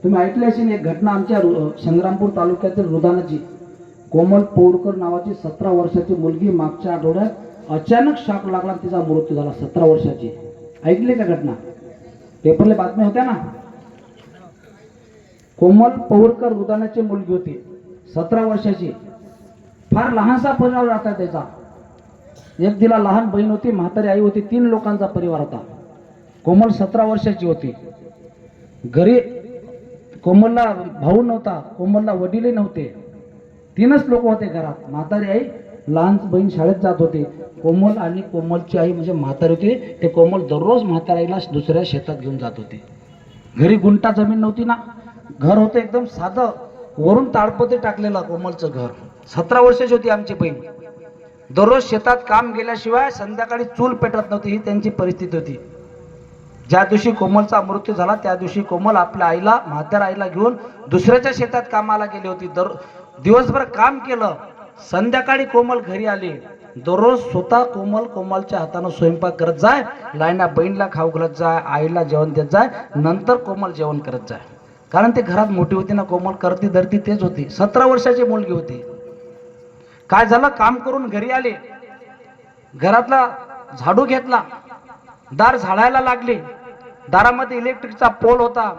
S1: तुम्ही ऐकले असेल एक घटना आमच्या संग्रामपूर तालुक्यातील रुदानाची. कोमल पौडकर नावाची 17 वर्षाची मुलगी मागच्या आठवड्यात अचानक शॉक लागला, तिचा मृत्यू झाला. 17 वर्षाची. ऐकली का घटना? पेपरला बातम्या होत्या ना. कोमल पौडकर रुदानाची मुलगी होती, 17 वर्षाची. फार लहानसा परिवार राहता त्याचा. एक तिला लहान बहीण होती, म्हातारी आई होती, 3 लोकांचा परिवार होता. कोमल 17 वर्षाची होती. घरी कोमलला भाऊ नव्हता, कोमलला वडीलही नव्हते. 3च लोक होते घरात. म्हातारी आई, लहान बहीण शाळेत जात होती. कोमल आणि कोमलची आई म्हणजे म्हातारी होती, ते कोमल दररोज म्हातारीला दुसऱ्या शेतात घेऊन जात होते. घरी गुंठा जमीन नव्हती ना, घर होतं एकदम साधं, वरून ताडपत्री टाकलेलं कोमलचं घर. 17 वर्षाची होती आमची बहीण. दररोज शेतात काम गेल्याशिवाय संध्याकाळी चूल पेटत नव्हती, ही त्यांची परिस्थिती होती. ज्या दिवशी कोमलचा मृत्यू झाला त्या दिवशी कोमल आपल्या आईला, म्हातार आईला घेऊन दुसऱ्याच्या शेतात कामाला गेली होती. दिवसभर काम केलं, संध्याकाळी कोमल घरी आली. दररोज स्वतः कोमलच्या हातानं स्वयंपाक करत जाय, लाईना बहीणला खाऊ घालत जाय, आईला जेवण देत जाय, नंतर कोमल जेवण करत जाय. कारण ते घरात मोठी होती ना, कोमल करती धरती तेच होती. 17 वर्षाची मुलगी होती. काय झालं, काम करून घरी आली, घरातला झाडू घेतला, दार झाडायला लागली. दारामध्ये इलेक्ट्रिकचा पोल होता.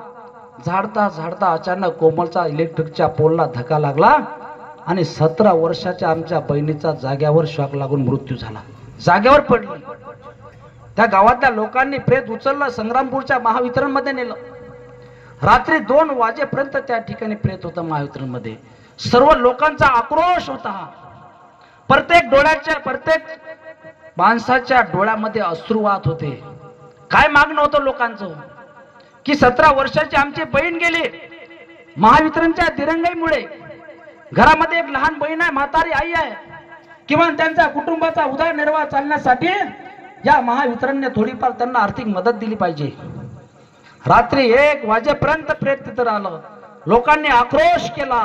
S1: झाडता झाडता अचानक कोमलचा इलेक्ट्रिकच्या पोलला धक्का लागला आणि 17 वर्षाच्या आमच्या बहिणीचा जाग्यावर शॉक लागून मृत्यू झाला. जाग्यावर पडली. त्या गावातल्या लोकांनी प्रेत उचललं, संग्रामपूरच्या महावितरण मध्ये नेलं. रात्री 2 वाजेपर्यंत त्या ठिकाणी प्रेत होतं महावितरण मध्ये. सर्व लोकांचा आक्रोश होता. प्रत्येक माणसाच्या डोळ्यामध्ये अश्रू वाहत होते. काय मागणं होतं लोकांचं की 17 वर्षाची आमची बहीण गेली महावितरणच्या दिरंगाईमुळे. घरामध्ये एक लहान बहीण आहे, म्हातारी आई आहे. किंवा त्यांच्या कुटुंबाचा उदरनिर्वाह चालण्यासाठी या महावितरणने थोडीफार त्यांना आर्थिक मदत दिली पाहिजे. रात्री 1 वाजेपर्यंत प्रेत तिथं राहिलं. लोकांनी आक्रोश केला,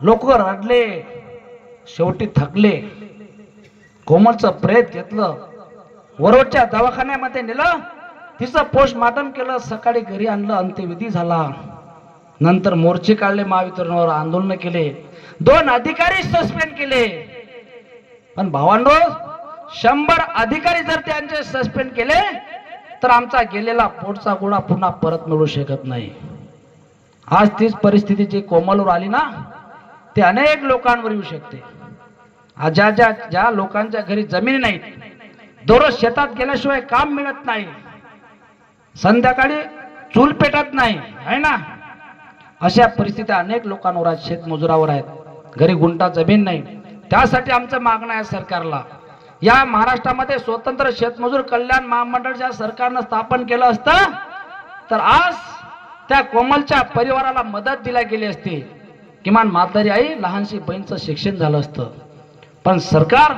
S1: लोक रडले, शेवटी थकले. कोमलचं प्रेत घेतलं, वरोडच्या दवाखान्यामध्ये नेलं, तिचं पोस्टमार्टम केलं, सकाळी घरी आणलं, अंत्यविधी झाला. नंतर मोर्चे काढले, महावितरणावर आंदोलन केले, 2 अधिकारी सस्पेंड केले. पण भावांनो, 100 अधिकारी जर त्यांचे सस्पेंड केले तर आमचा गेलेला पोटचा गोळा पुन्हा परत मिळू शकत नाही. आज तीच परिस्थिती जी कोमलवर आली ना, ते अनेक लोकांवर येऊ शकते. ज्या लोकांच्या घरी जमीन नाहीत, दररोज शेतात गेल्याशिवाय काम मिळत नाही, संध्याकाळी चूल पेटत नाही, आहे ना, अशा परिस्थिती अनेक लोकांवर आहेत, शेतमजुरावर आहेत. घरी गुंठा जमीन नाही. त्यासाठी आमचं मागणं आहे सरकारला, या महाराष्ट्रामध्ये स्वतंत्र शेतमजूर कल्याण महामंडळ ज्या सरकारनं स्थापन केलं असतं तर आज त्या कोमलच्या परिवाराला मदत दिली गेली असती. किमान म्हातारी आई, लहानशी बहीणचं शिक्षण झालं असतं. पण सरकार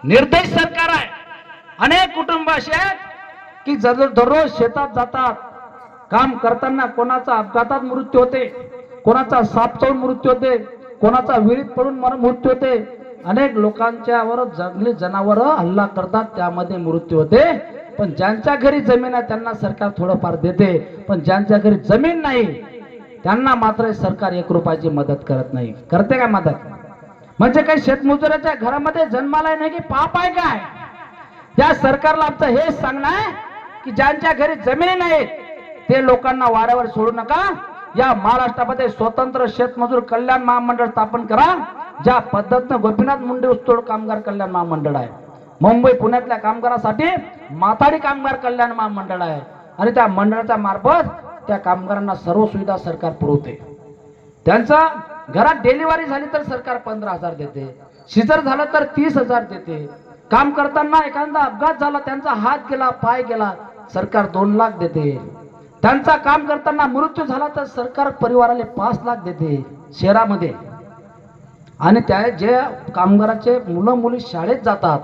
S1: निर्दयी सरकार आहे. अनेक कुटुंब असे आहेत की दररोज शेतात जातात, काम करताना कोणाचा अपघातात मृत्यू होते, कोणाचा साप चावून मृत्यू होते, कोणाचा विहिरीत पडून मृत्यू होते. अनेक लोकांच्यावर जंगली जनावर हल्ला करतात, त्यामध्ये मृत्यू होते. पण ज्यांच्या घरी जमीन आहे त्यांना सरकार थोडंफार देते, पण ज्यांच्या घरी जमीन नाही त्यांना मात्र सरकार 1 रुपयाची मदत करत नाही. करते काय मदत? म्हणजे काही शेतमजुराच्या घरामध्ये जन्माला नाही की पाप आहे काय? त्या सरकारला आमचं हेच सांगणं आहे की ज्यांच्या घरी जमिनी नाहीत ते लोकांना वाऱ्यावर सोडू नका. या महाराष्ट्रामध्ये स्वतंत्र शेतमजूर कल्याण महामंडळ स्थापन करा, ज्या पद्धतीनं गोपीनाथ मुंडे ऊसतोड कामगार कल्याण महामंडळ आहे. मुंबई पुण्यातल्या कामगारांसाठी माथाडी कामगार कल्याण महामंडळ आहे आणि त्या मंडळाच्या मार्फत त्या कामगारांना सर्व सुविधा सरकार पुरवते. त्यांचा घरात डिलिव्हरी झाली तर सरकार 15,000 देते, शिजर झालं तर 30,000 देते. काम करताना एखादा अपघात झाला, त्यांचा हात गेला, पाय गेला, सरकार 2 लाख देते. त्यांचा काम करताना मृत्यू झाला तर सरकार परिवाराला 5 लाख देते शहरामध्ये. आणि त्या जे कामगाराचे मुलं मुली शाळेत जातात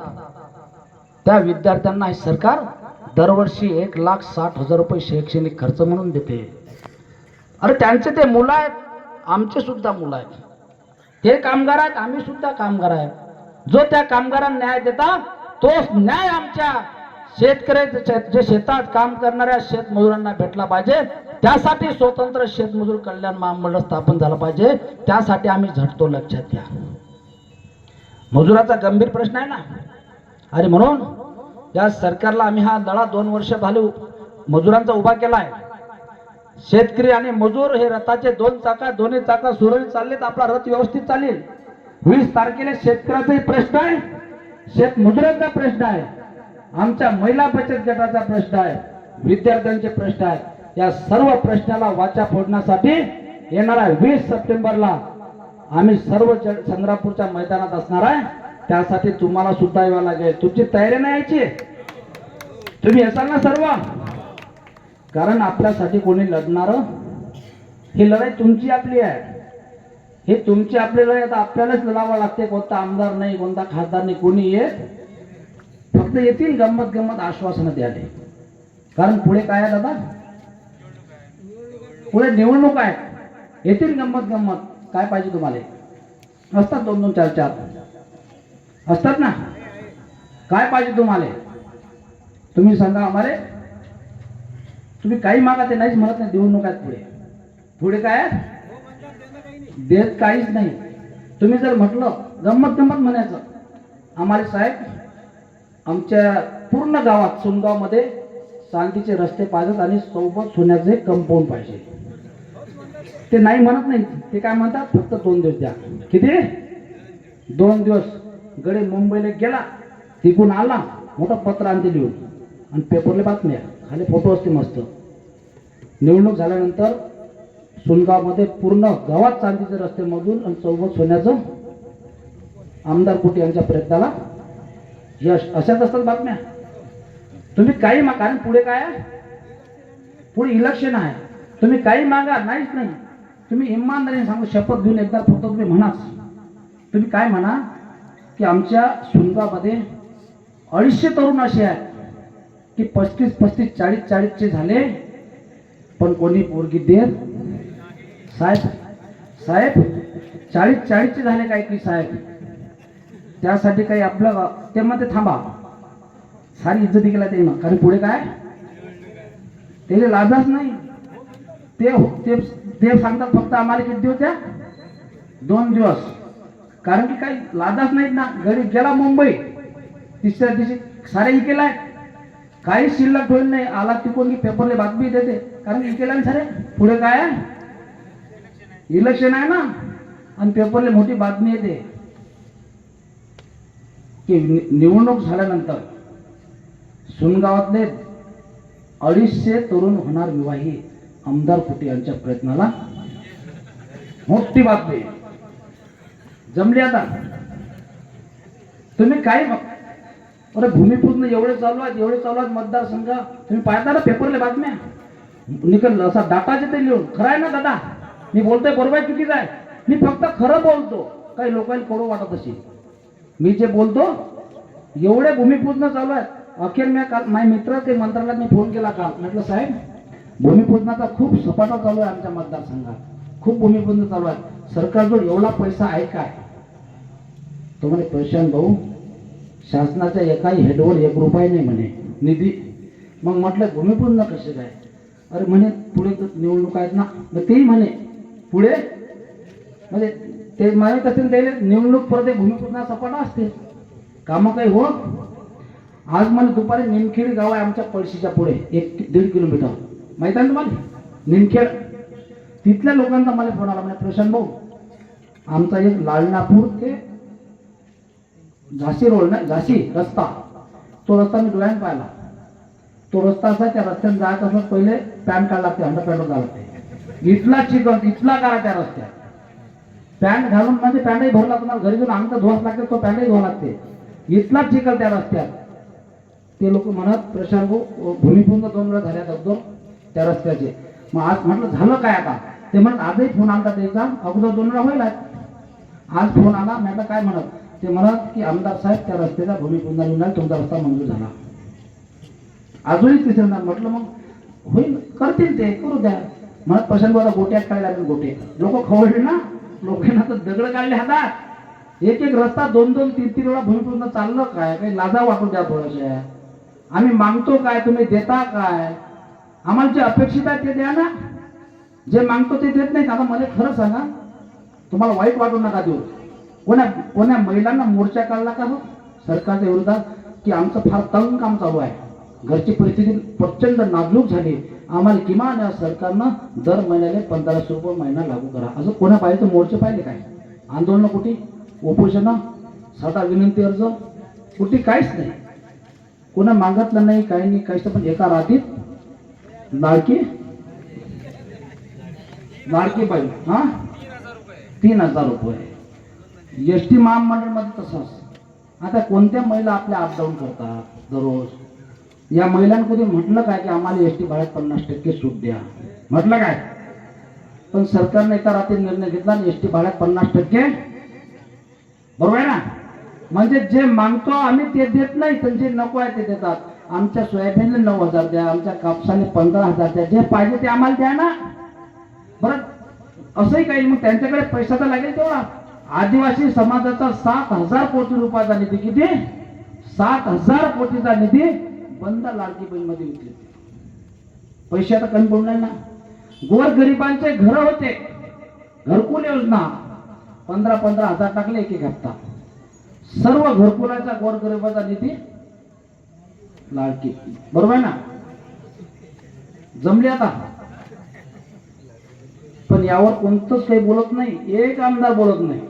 S1: त्या विद्यार्थ्यांना हे सरकार दरवर्षी 1,60,000 रुपये शैक्षणिक खर्च म्हणून देते. अरे त्यांचे ते मुलं आहेत, आमचे सुद्धा मुलं आहेत. ते कामगार आहेत, आम्ही सुद्धा कामगार आहे. जो त्या कामगारांना न्याय देता तोच न्याय आमच्या शेतकऱ्याचे जे शेतात काम करणाऱ्या शेतमजुरांना भेटला पाहिजे. त्यासाठी स्वतंत्र शेतमजूर कल्याण महामंडळ स्थापन झालं पाहिजे. त्यासाठी आम्ही झटतो, लक्षात घ्या. मजुराचा गंभीर प्रश्न आहे ना. आणि म्हणून या सरकारला आम्ही हा लढा 2 वर्ष झाले मजुरांचा उभा केला आहे. शेतकरी आणि मजूर हे रथाचे 2 चाका, दोन्ही चाका सुरळीत चाललेत, आपला रथ व्यवस्थित चालेल. 20 तारखेला शेतकऱ्याचाही प्रश्न आहे, शेतमजुरांचा प्रश्न आहे, आमच्या महिला बचत गटाचा प्रश्न आहे, विद्यार्थ्यांचे प्रश्न आहेत. या सर्व प्रश्नाला वाचा फोडण्यासाठी येणाऱ्या 20 सप्टेंबरला आम्ही सर्व संग्रामपूरच्या मैदानात असणार आहे. त्यासाठी तुम्हाला सुद्धा यावं लागेल. तुमची तयारी नाही यायची, तुम्ही असाल ना सर्व. कारण आपल्यासाठी कोणी लढणार, ही लढाई तुमची आपली आहे. हे तुमची आपली लढाई आता आपल्यालाच लढावं लागते. कोणता आमदार नाही, कोणता खासदार नाही, कोणी येत. फक्त येतील गंमत आश्वासनं द्याले. कारण पुढे काय आहे दादा, पुढे निवडणूक आहे. येतील गंमत काय पाहिजे तुम्हाला. असतात 2-2, 4-4 असतात ना. काय पाहिजे तुम्हाला, तुम्ही सांगा आम्हाला. तुम्ही काही मागा, ते नाहीच म्हणत नाही. निवडणूक आहेत पुढे. पुढे काय आहे, देत काहीच नाही. तुम्ही जर म्हटलं गंमत म्हणायचं, आम्हाला साहेब आमच्या पूर्ण गावात सोनगावमध्ये शांतीचे रस्ते पाहिजेत आणि सोबत सोन्याचे कंपाऊंड पाहिजे. ते नाही म्हणत नाही. ते काय म्हणतात, फक्त 2 दिवस द्या. किती? 2 दिवस. गडे मुंबईला गेला, तिकून आला, मोठं पत्र आणते लिहून आणि पेपरला बातम्या, खाली फोटो असते मस्त. निवडणूक झाल्यानंतर सोनगावमध्ये पूर्ण गावात चांदीचे रस्ते मधून आणि सोबत सोन्याचं आमदार कुटे यांच्या प्रयत्नाला यश. अशाच असतात बातम्या. तुम्ही काही मागा, कारण पुढे काय आहे, पुढे इलेक्शन आहे. तुम्ही काही मागा, नाहीच नाही. तुम्ही इमानदारीने सांगू, शपथ घेऊन एकदा फक्त तुम्ही म्हणाच. तुम्ही काय म्हणा की आमच्या सोनगावमध्ये 250 तरुण असे आहेत की 35-35, 40-40चे झाले, पण कोणी पोरगी देत. साहेब 40-40चे झाले काय की साहेब, त्यासाठी काही आपलं ते मध्ये थांबा, सारी इज्जती केला ते. कारण पुढे काय, ते लाजच नाही. ते सांगतात फक्त आम्हाला किती दिवस द्या, 2 दिवस. कारण की काही लादाच नाहीत ना. घरी गेला मुंबई, तिसऱ्या दिवशी सारे इकेलाय, काही शिल्लक ठेवून नाही. आला तिकडून की पेपरला बातमी देते, कारण इकेला सारे. पुढे काय आहे, इलेक्शन आहे ना, आणि पेपरला मोठी बातमी येते की निवडणूक झाल्यानंतर सोनगावातले 250 तरुण होणार विवाहित. आमदार कुटे यांच्या प्रयत्नाला मोठी बातमी जमली. आता तुम्ही काय अरे भूमिपूजन एवढे चालू आहेत मतदारसंघ. तुम्ही पाहता ना पेपरला बातम्या, निकल असा डाटाचे ते लिहून. खरं आहे ना दादा, मी बोलतोय बरोबर आहे चुकीचं आहे? मी फक्त खरं बोलतो. काही लोकांना कडू वाटत असेल मी जे बोलतो. एवढे भूमिपूजन चालू आहेत. अखेर मी काल माझ्या मित्र ते मंत्रालयात मी फोन केला काल. म्हटलं साहेब भूमिपूजनाचा खूप सपाटा चालू आहे आमच्या मतदारसंघात, खूप भूमिपूजन चालू आहे. सरकारजवळ एवढा पैसा आहे काय? तो म्हणे प्रशांत भाऊ शासनाच्या एकाही हेडवर 1 रुपया नाही म्हणे निधी. मग म्हटलं भूमिपूजन कसे काय? अरे म्हणे पुढे निवडणूक आहेत ना. मग तेही म्हणे पुढे म्हणजे ते माहीत असेल त्याला निवडणूक परत भूमिपूजना सपाटा असते, कामं काही हो. आज मला दुपारी निमखेड गाव आहे आमच्या पळशीच्या पुढे 1-1.5 किलोमीटर, माहित आहे तुम्हाला निमखेड. तिथल्या लोकांचा मला फोन आला, म्हणजे प्रशांत भाऊ आमचा एक लालनापूर ते झाशी रोड नाही, झाशी रस्ता, तो रस्ता मी डोळ्याने पाहिला. तो रस्ता असा, त्या रस्त्याने जायचं असं पहिले पॅन कार्ड लागते, अंडरपॅन्टवर जावं लागते. इथला चिकन इथला करा त्या रस्त्यात. पॅन्ट घालून म्हणजे पॅन्टही भरला, तुम्हाला घरी जाऊन अंग धुवाच लागते, तो पॅन्टही धुवा लागते. इथला चिकन त्या रस्त्यात. ते लोक म्हणत प्रशांत भाऊ भूमिपूर्ण 2 वेळा झाल्या एकदम त्या रस्त्याचे. मग आज म्हटलं झालं काय आता, ते म्हणत आजही फोन आला त्याचा, अगोदर 2 वेळा व्हायला, आज फोन आला. म्हटलं काय म्हणत, ते म्हणत की आमदार साहेब त्या रस्त्याचा भूमिपूजन निघाल, तुमचा रस्ता मंजूर झाला. अजूनही तिसऱ्यांदा म्हटलं मग होईल, करतील ते, करू द्या. म्हणत प्रशांत भाऊ गोट्यात काढले, गोटे लोक खवळले ना, लोकांना तर दगड काढले हातात. एक एक रस्ता 2-2, 3-3 वेळा भूमिपूजन चाललं काय, काही लाजा वाटू द्या थोड्याशा. आम्ही मागतो काय, तुम्ही देता काय, आम्हाला जे अपेक्षित आहे ते द्या ना. जे मागतो ते देत नाही. आता मला खरं सांगा, तुम्हाला वाईट वाटू नका देऊ. कोण्या महिलांना मोर्चा काढला का हो सरकारच्या विरोधात, की आमचं फार तंग काम चालू आहे, घरची परिस्थिती प्रचंड नाजूक झाली, आम्हाला किमान या सरकारनं दर महिन्याला 1500 रुपये महिना लागू करा. असं कोणा पाहिजे मोर्चे पाहिले काय, आंदोलन कुठे, उपोषण, साधा विनंती अर्ज कुठे, काहीच नाही. कोणा मागतलं नाही, काही नाही, काहीच. पण एका रात्रीत लाडकी बाई 3000 रुपये. एसटी महामंडळमध्ये तसंच. आता कोणत्या महिला आपल्या अपडाऊन करतात दररोज, या महिलांना कधी म्हटलं काय की आम्हाला एसटी भाड्यात 50% सूट द्या, म्हटलं काय? पण सरकारने एका रात्री निर्णय घेतला आणि एसटी भाड्यात 50%, बरोबर आहे ना. म्हणजे जे मागतो आम्ही ते देत नाही, त्यांचे नको आहे ते देतात. आमच्या सोयाबीनला 9000 द्या, आमच्या कापसाने 15000 द्या, जे पाहिजे ते आम्हाला द्या ना. बरं असंही काही मग त्यांच्याकडे पैसा तर लागेल तेवढा. आदिवासी समाजाचा 7000 कोटी रुपयाचा निधी, किती 7000 कोटीचा निधी बंद लाडकी बहीणमध्ये विकले. पैसे आता कमी पडणार ना. गोरगरिबांचे घर होते, घरकुल योजना 15-15 हजार टाकले एक हप्ता. सर्व घरकुलाचा गोरगरिबाचा निधी लाडकी, बरोबर आहे ना. जमले आता. पण यावर कोणतंच काही बोलत नाही, एक आमदार बोलत नाही.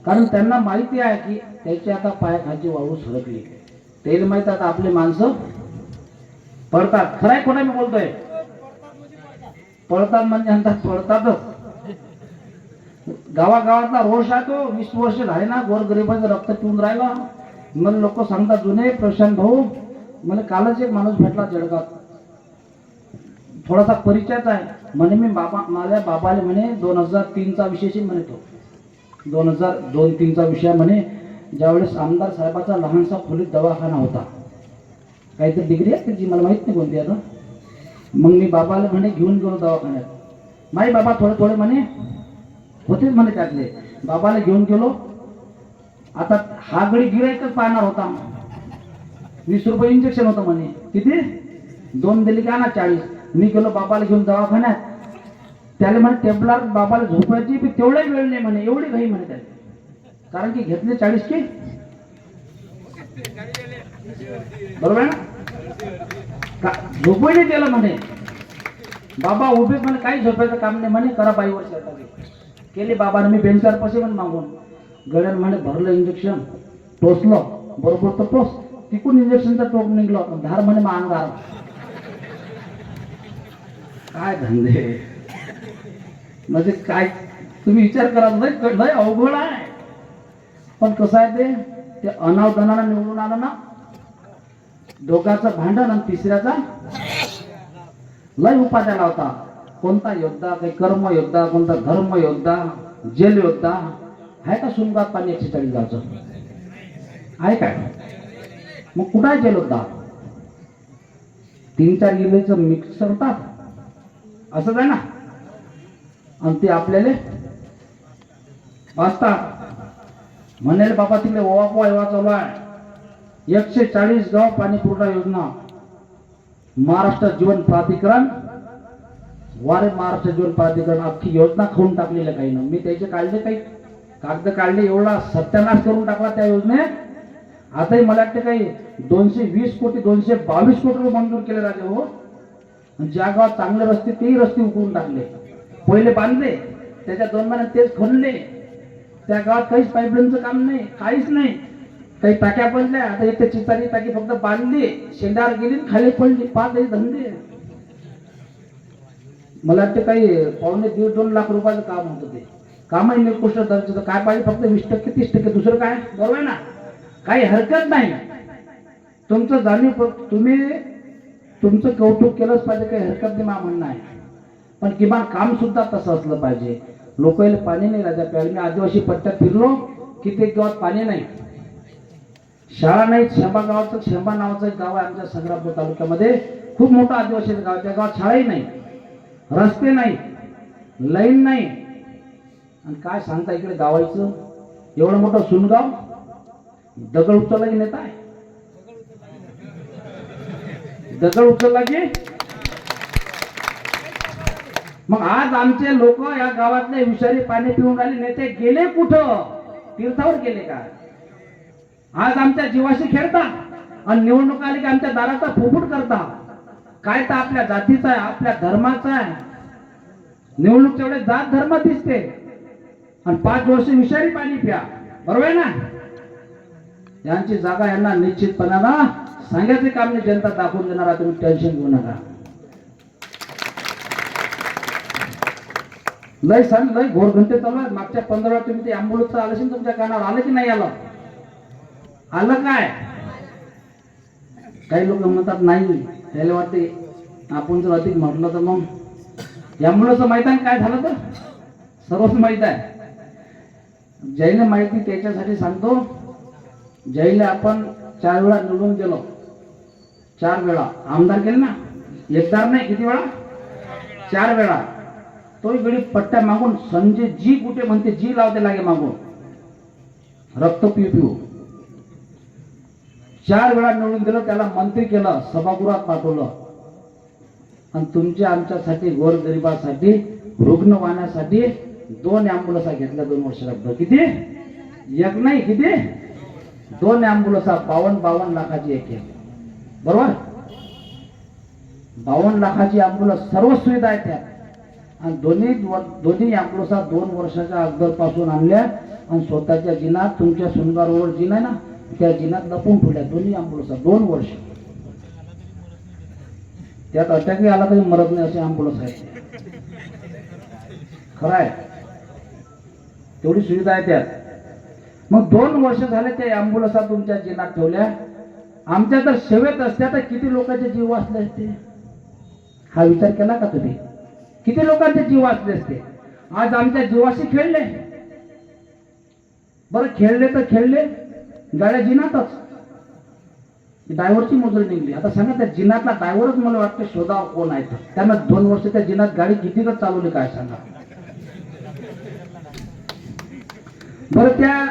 S1: कारण त्यांना माहिती आहे की त्याची आता पायाखालची वाळू सरकली. त्याला माहित आता आपले माणसं पळतात. खरंय खोटं मी बोलतोय, पळतात म्हणजे म्हणतात पळतातच. गावागावातला रोष आहे तो. 20 वर्ष झाले ना गोरगरिबाचं रक्त पिऊन राहिला. मला लोक सांगतात, जुने प्रशांत भाऊ, मला कालच एक माणूस भेटला जळगावात, थोडासा परिचयच आहे म्हणे. मी माझ्या बाबाला म्हणे 2003चा विषयशी म्हणतो, 2002-3चा विषय म्हणे. ज्यावेळेस आमदार साहेबाचा लहानसा खोलीत दवाखाना होता, काहीतरी डिग्री आहे त्याची, मला माहित नाही कोणती आता. मग मी बाबाला म्हणे घेऊन गेलो दवाखान्यात. माई बाबा थोडे म्हणे होतेच म्हणे त्यातले. बाबाला घेऊन गेलो. आता हा गडी गिरायकच पाहणार होता. 20 रुपये इंजेक्शन होतं म्हणे. किती 2 दिली का ना 40. मी गेलो बाबाला घेऊन दवाखान्यात. त्याला म्हणे टेबलावर बाबाला झोपायची तेवढा वेळ नाही म्हणे, एवढी घाई म्हणे त्याला. कारण की घेतले 40 की, बरोबर ना. झोपही नाही त्याला म्हणे. बाबा उभे म्हणे, काही झोपायचं काम नाही म्हणे, करा बाईवर चर्चा केली. बाबाने मी बेंचार पैसे पण मागून गड्यान म्हणे भरलं इंजेक्शन, टोचलं बरोबर तर टोच. तिकून इंजेक्शनचा टोक निघलं, धार म्हणे मग अंगार. काय धंदे, म्हणजे काय तुम्ही विचार करा. लय अवघड आहे. पण कसं आहे ते अनावधानाला निवडून आलं ना. दोघांचं भांडण आणि तिसऱ्याचा लय उपाध्या लावता. कोणता योद्धा, काही कर्म योद्धा, कोणता धर्म योद्धा, जेल योद्धा आहे का? सुनगात पाणी 140 गावचं आहे काय? मग कुठं आहे जेल योद्धा? 3-4 गिलेचं मिक्स करतात असंच आहे ना. आणि ते आपल्याला वाचतात. म्हणेल बाबा तिकडे ओवापोवा एवा चालू आहे. 140 गाव पाणी पुरवठा योजना, महाराष्ट्र जीवन प्राधिकरण, वारे महाराष्ट्र जीवन प्राधिकरण अख्खी योजना खाऊन टाकलेलं काही ना. मी त्याचे काढले, काही कागद काढले, एवढा सत्यानाश करून टाकला त्या योजनेत. आताही मला वाटतं काही 220 कोटी 222 कोटी रुपये मंजूर केले राजे हो. ज्या गावात चांगले रस्ते तेही रस्ते उकळून टाकले. पहिले बांधले, त्याच्या 2 महिन्यात तेच खोलले. त्या गावात काहीच पाईपलाईनचं काम नाही, काहीच नाही. काही टाक्या पडल्या, आता इथे चितारी टाकी फक्त बांधली, शेंडावर गेली खाली पडली. 5 धंदे. मला वाटतं काही 1.5-2 लाख रुपयाचं काम होतं ते. कामही निकृष्ट दर्जाचं. काय पाहिजे फक्त 20% 30%, दुसरं काय? बरोबर आहे ना? काही हरकत नाही. तुमचं जाणीव, तुम्ही तुमचं कौतुक केलंच पाहिजे, काही हरकत नाही मा म्हणणं आहे. पण किमान काम सुद्धा तसं असलं पाहिजे. लोकांना पाणी नाही राजा प्यायला. मी आदिवासी पट्ट्यात फिरलो, कित्येक गावात पाणी नाही, शाळा नाही. शेंबा नावाचं एक गाव आहे आमच्या संग्रामपूर तालुक्यामध्ये, खूप मोठं आदिवासी गाव. त्या गावात शाळाही नाही, रस्ते नाही, लाईन नाही. आणि काय सांगता इकडे गावाचं एवढं मोठं सुनगाव, दगड उचलला की नेता आहे, दगड उचलला की. मग आज आमचे लोक या गावातले विषारी पाणी पिऊन राहिले. नेते गेले कुठं? तीर्थावर गेले का? आज आमच्या जीवाशी खेळतात आणि निवडणूक आली की आमच्या दाराचा फुफुट करता. काय तर आपल्या जातीचा आहे, आपल्या धर्माचा आहे. निवडणूक तेवढे जात धर्म दिसते आणि 5 वर्ष विषारी पाणी प्या. बरोबर आहे ना? यांची जागा यांना निश्चितपणानं सांगायचे काम नाही, जनता दाखवून देणार आहे. तुम्ही टेन्शन घेऊ नका. लय घोर घंटे चालू आहेत. मागच्या 15 तुम्ही ते अँब्युलन्सचं आलं असेल तुमच्या कानावर, आलं की नाही आलं? आलं काय? काही लोक म्हणतात नाही, त्याला वाटते आपण जर अधिक म्हटलं तर मग अँब्युलन्सचं माहित आहे काय झालं तर सर्वच माहित आहे. ज्याला माहिती त्याच्यासाठी सांगतो. ज्याला आपण 4 वेळा निवडून गेलो, 4 वेळा आमदार केले ना, एकदार नाही, किती वेळा? 4 वेळा. तो गडी पट्ट्या मागून संजय जी कुठे म्हणते, जी लावते लागे मागून, रक्त पिऊ 4 वेळा निवडून दिलं. त्याला मंत्री केलं, सभागृहात पाठवलं. आणि तुमच्या आमच्यासाठी, गोरगरिबासाठी, रुग्ण वाहण्यासाठी 2 अँब्युलन्स घेतल्या 2 वर्षात. किती? एक नाही, किती? 2 अँब्युलन्स. 52 लाखाची एक. बरोबर? 52 लाखाची अँब्युलन्स, सर्व सुविधा आहेत त्यात. आणि दोन्ही अँब्युलन्स 2 वर्षाच्या अगोदर पासून आणल्या आणि स्वतःच्या जिनात, तुमच्या सुनगारवर जिना आहे ना, त्या जिनात लपून ठेवल्या. दोन्ही अँब्युलन्स 2 वर्ष. त्यात अटॅकही आला तरी मरत नाही असे अँब्युलन्स आहेत. खरं आहे, तेवढी सुविधा आहे त्यात. मग 2 वर्ष झाले त्या अँब्युलन्स तुमच्या जिनात ठेवल्या. आमच्या जर सेवेत असत्या तर किती लोकांचे जीव वाचले असते? हा विचार केला का तुम्ही? किती लोकांचे जीव वाचले असते? आज आमच्या जीवाशी खेळले. बरं, खेळले तर खेळले, गाड्या जिनातच. ड्रायव्हरची मजुरी निघली. आता सांगा, त्या जिनातला ड्रायव्हरच मला वाटतं शोधाव कोण आहे. त्यांना 2 वर्ष त्या जिनात गाडी कितीच चालवली काय सांगा बरं. त्या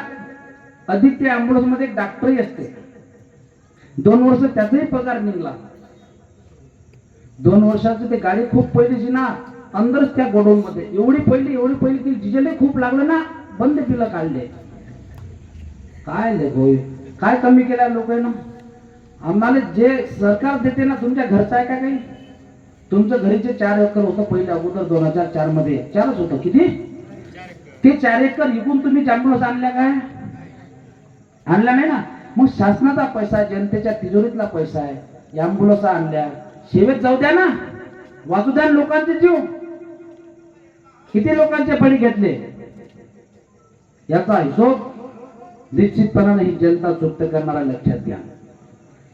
S1: अधिक त्या अँब्युलन्स मध्ये एक डॉक्टरही असते. 2 वर्ष त्याचाही पगार निघला. 2 वर्षाची ते गाडी खूप पहिली जिना अंदरच त्या गोडाऊन मध्ये, एवढी पहिली ती डिझेलही खूप लागलं ना, बंद बिलं काढले. काय होय, काय कमी केल्या लोकांना? आम्हाला जे सरकार देते ना, तुमच्या घरचं आहे का काही? तुमचं घरीचे 4 एकर होतं पहिले अगोदर 2004 मध्ये. 4च होतं. किती? ते 4 एकर विकून तुम्ही अँब्युलन्स आणल्या काय? आणल्या नाही ना. मग शासनाचा पैसा आहे, जनतेच्या तिजोरीतला पैसा आहे. अँब्युलन्स आणल्या, सेवेत जाऊ द्या ना, वाचू द्या लोकांचे जीव. किती लोकांचे बळी घेतले याचा हिशोब निश्चितपणाने ही जनता चुकत करणारा लक्षात घ्या.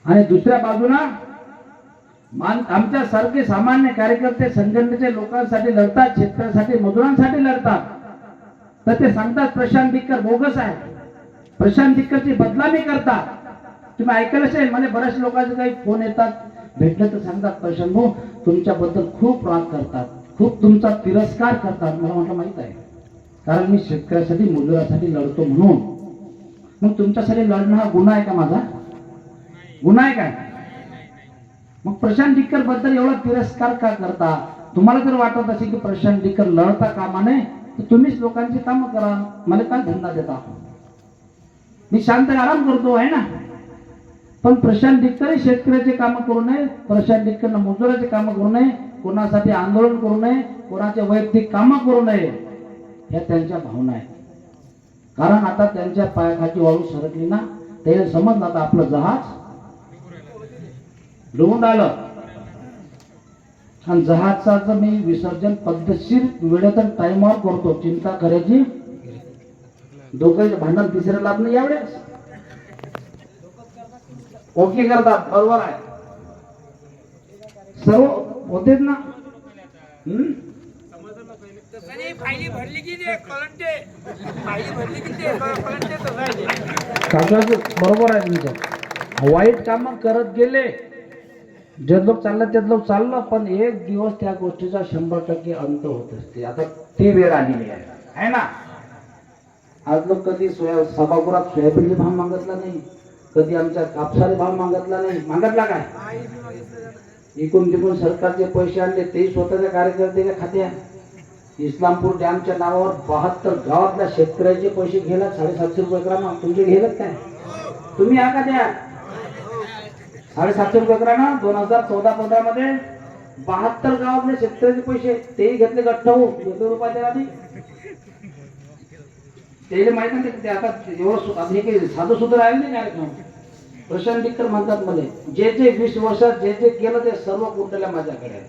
S1: आणि दुसऱ्या बाजूला आमच्या सारखे सामान्य कार्यकर्ते संघटनेचे लोकांसाठी लढतात, शेतकऱ्यांसाठी, मजुरांसाठी लढतात. तर ते सांगतात प्रशांत दिक्कर बोगस आहे, प्रशांत दिक्करची बदनामी करतात. तुम्ही ऐकलं असेल, मला बऱ्याच लोकांचे काही फोन येतात, भेटले तर सांगतात प्रशांत भाऊ तुमच्याबद्दल खूप राग करतात, खूप तुमचा तिरस्कार करतात. मला म्हटलं माहित आहे, कारण मी शेतकऱ्यासाठी, मजुरासाठी लढतो म्हणून. मग तुमच्यासाठी लढणं हा गुन्हा आहे का? माझा गुन्हा आहे काय? मग प्रशांत दिक्कर बद्दल एवढा तिरस्कार का करता? तुम्हाला जर वाटत असेल की प्रशांत दिक्कर लढता कामा नये, तर तुम्हीच लोकांची कामं करा. मला काय धंदा देता? मी शांत आराम करतो आहे ना. पण प्रशांत दिक्कर शेतकऱ्याचे कामं करू नये, प्रशांत दिक्करनं मजुराचे कामं करू नये, कोणासाठी आंदोलन करू नये, कोणाचे वैयक्तिक कामं करू नये, ह्या त्यांच्या भावना आहेत. कारण आता त्यांच्या पायाखाली वाळू सरकली ना, त्याला समजलं आता आपलं जहाज डुबून आलं. आणि जहाजाचं मी विसर्जन पद्धतशीर वेळेत टाइमवर करतो. चिंता करायची, दोघांचे भांडण तिसऱ्या लाभ नाही. यावेळेस ओके करतात, बरोबर आहे, सर्व होतेच ना. बरोबर आहे तुमचं. वाईट काम करत गेले, जे लोक चाललं ते लोक चाललं, पण एक दिवस त्या गोष्टीचा 100% अंत होत असते. आता ती वेळ आलेली आहे ना. आज लोक कधी सभागृहात सोयाबीनचे भाव मागितला नाही, कधी आमच्या कापसाचे भाव मागितला नाही. मागितला काय? इकडून तिकडून सरकारचे पैसे आणले, ते स्वतःच्या कार्यकर्त्याच्या खात्यात. इस्लामपूर डॅमच्या नावावर 72 गावातल्या शेतकऱ्याचे पैसे गेला, 750 रुपये ग्राम. तुमचे गेलेत काय? तुम्ही हा का द्या 750 रुपये ग्राम. 2014-15 मध्ये 72 गावातले शेतकऱ्याचे पैसे तेही घेतले गठ्ठ होऊन. 1 रुपया द्या आधी. त्याला माहित नाही ते आता एवढं हे काही साधं सुद्धा राहिलं नाही कार्यक्रम. प्रशांत डिक्कर म्हणतात मला, जे 20 वर्षात जे केलं ते सर्व कुठल्या माझ्याकडे.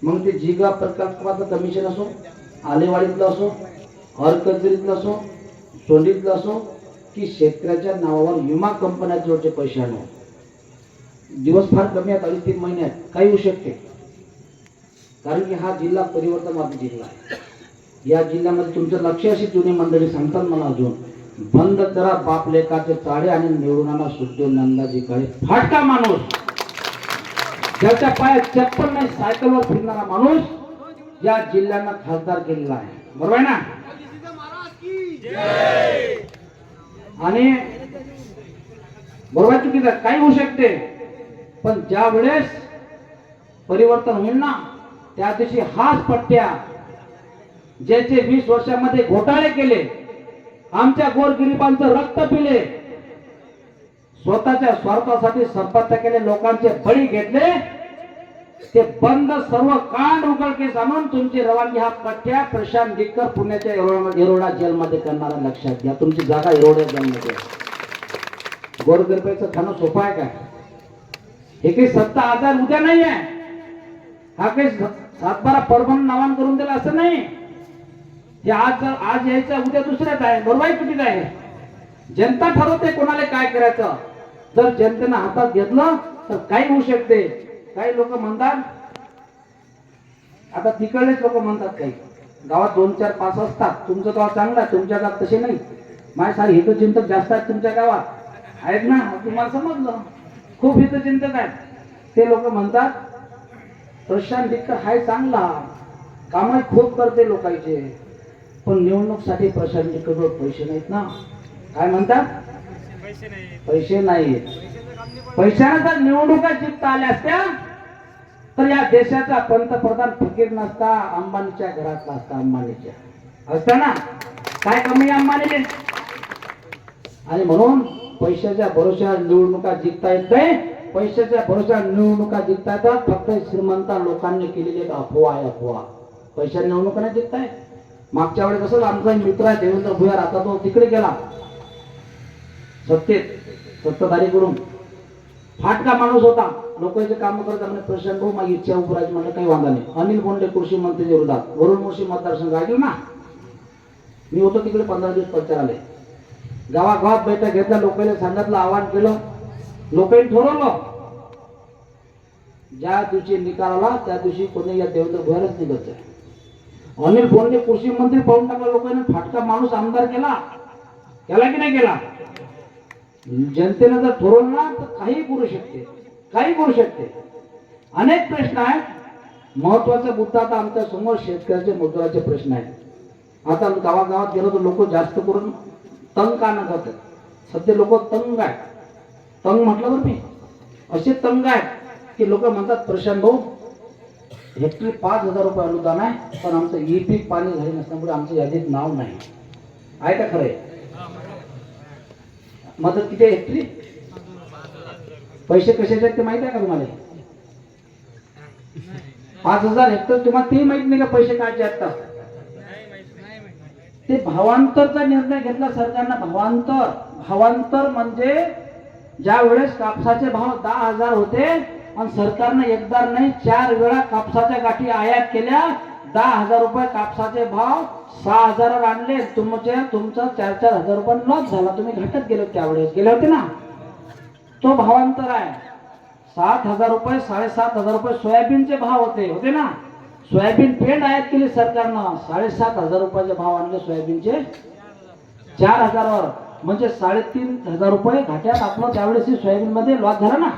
S1: मग ते जिगा प्रकल्पाचं कमिशन असो, आलेवाडीतलं असो, हरकजरीतलं असो, सोंडीतलं असो, की शेतकऱ्याच्या नावावर विमा कंपन्याचे पैसे आणो. दिवस फार कमी आहेत, 2-3 महिन्यात काही होऊ शकते. कारण की हा जिल्हा परिवर्तनवादी जिल्हा आहे. या जिल्ह्यामध्ये तुमचं लक्ष अशी जुनी मंडळी सांगतात मला अजून, बंद करा बाप लेकाचे चाळे आणि निवडून आणा सुखदेव नंदाजी काळे. फाटका माणूस, ज्याच्या पायात चप्पल नाही, सायकलवर फिरणारा माणूस या जिल्ह्यानं खासदार केलेला आहे. बरोबर आहे ना? आणि बरोबर चुकीचं काही होऊ शकते, पण ज्या वेळेस परिवर्तन होईल ना, त्या दिवशी हाच पट्ट्या ज्याचे 20 वर्षामध्ये घोटाळे केले, आमच्या गोरगरिबांचं रक्त पिले, स्वतःच्या स्वार्थासाठी संपत्ती केले, लोकांचे बळी घेतले, ते बंद सर्व कांड उघडकीस आणून तुमची रवानगी हा पट्ट्या प्रशांत डिक्कर पुण्याच्या येरोडा जेलमध्ये करणारा. लक्षात घ्या, तुमची जागा येरोडा जेलमध्ये. गोरगरिबाचं खाणं सोपं आहे काय? हे काही 7,000 उद्या नाही आहे, हा काही 7-12 परभणी नावान करून दिला असं नाही. हे आज यायचं, उद्या दुसऱ्याच आहे. बरोबर आहे चुकीचं आहे? जनता ठरवते कोणाला काय करायचं. जर जनतेनं हातात घेतलं तर काही होऊ शकते. काही लोक म्हणतात, आता तिकडलेच लोक म्हणतात, काही गावात 2-4-5 असतात. तुमचं गाव चांगलं आहे, तुमच्या गावात तसे नाही. माझ्यासारखे हितचिंतक जास्त आहेत तुमच्या गावात आहेत ना, तुम्हाला समजलं. खूप हितचिंतक आहेत. ते लोक म्हणतात प्रशांत डिक्कर हाय चांगला, कामही खूप करते लोकांचे, पण निवडणूकसाठी प्रशांत डिक्करवर पैसे नाहीत ना. काय म्हणतात? पैसे नाहीत. पैशाने जर निवडणुका जिंकता आल्या असत्या तर या देशाचा पंतप्रधान फकीर नसता, अंबानीच्या घरातला असता. अंबानीच्या असता ना. काय कमी अंबानीले? आणि म्हणून पैशाच्या भरोश्यावर निवडणुका जिंकता येत नाही. पैशाच्या भरोश्यावर निवडणुका जिंकता येतात फक्त श्रीमंत लोकांनी केलेली एक अफवा आहे. अफवा. पैशाने निवडणुका नाही जिंकताय. मागच्या वेळेस कसं आमचा मित्र आहे देवेंद्र भुयार, आता तो तिकडे गेला सत्ताधारीकडून. फाटका माणूस होता, लोकांचे काम करता म्हणजे प्रशांत भाऊ माझी इच्छा उपरायची म्हणलं काही वांधा नाही. अनिल बोंडे कृषी मंत्रीच्या विरोधात वरुण मोर्शी मतदारसंघ ऐकलं ना, मी होतो तिकडे 15 दिवस प्रचाराले. गावागावात बैठक घेतल्या, लोकांना सांगितलं, आवाहन केलं, लोकांनी ठरवलं. ज्या दिवशी निकाल आला त्या दिवशी कोणी या देवेंद्र भुयारच निघत आहे. अनिल बोंडे कृषी मंत्री पाहून टाकला लोकांनी. फाटका माणूस आमदार केला की नाही केला? जनतेनं जर ठरवलं ना तर काही करू शकते, काही करू शकते. अनेक प्रश्न आहेत. महत्वाचा मुद्दा आता आमच्या समोर शेतकऱ्याचे मुद्द्याचे प्रश्न आहेत. आता गावागावात गेलो तर लोक जास्त करून तंग का न करतात. सध्या लोक तंग आहेत. तंग म्हटलं तर मी असे तंग आहेत की लोक म्हणतात प्रशांत भाऊ हेक्टरी 5,000 रुपये अनुदान आहे, पण आमचं ई-पीक पाणी झाले नसल्यामुळे आमच्या यादीत नाव नाही. आहे का खरंय? मदत किती आहे हेक्टरी? पैसे कशाचे आहेत ते माहिती आहे का तुम्हाला? 5,000 हेक्टर तुम्हाला ते माहित नाही का पैसे काढचे असतात. ते भावांतरचा निर्णय घेतला सरकारनं. भावांतर म्हणजे ज्या वेळेस कापसाचे भाव 10,000 होते आणि सरकारनं एकदा नाही 4 वेळा कापसाच्या गाठी आयात केल्या. 10,000 रुपये कापसाचे भाव 6,000 वर आणले. तुमचा 4,000 रुपये लॉस झाला. तुम्ही घाटात गेले त्यावेळेस गेले होते ना. तो भावांतर आहे. 7,000 रुपये 7,500 रुपये सोयाबीनचे भाव होते ना. सोयाबीन पेंड आयात केली सरकारनं. 7,500 रुपयाचे भाव आणले सोयाबीनचे 4,000 वर. म्हणजे 3,500 रुपये घाट्यात आपलं त्यावेळेस सोयाबीन मध्ये लॉस झाला ना.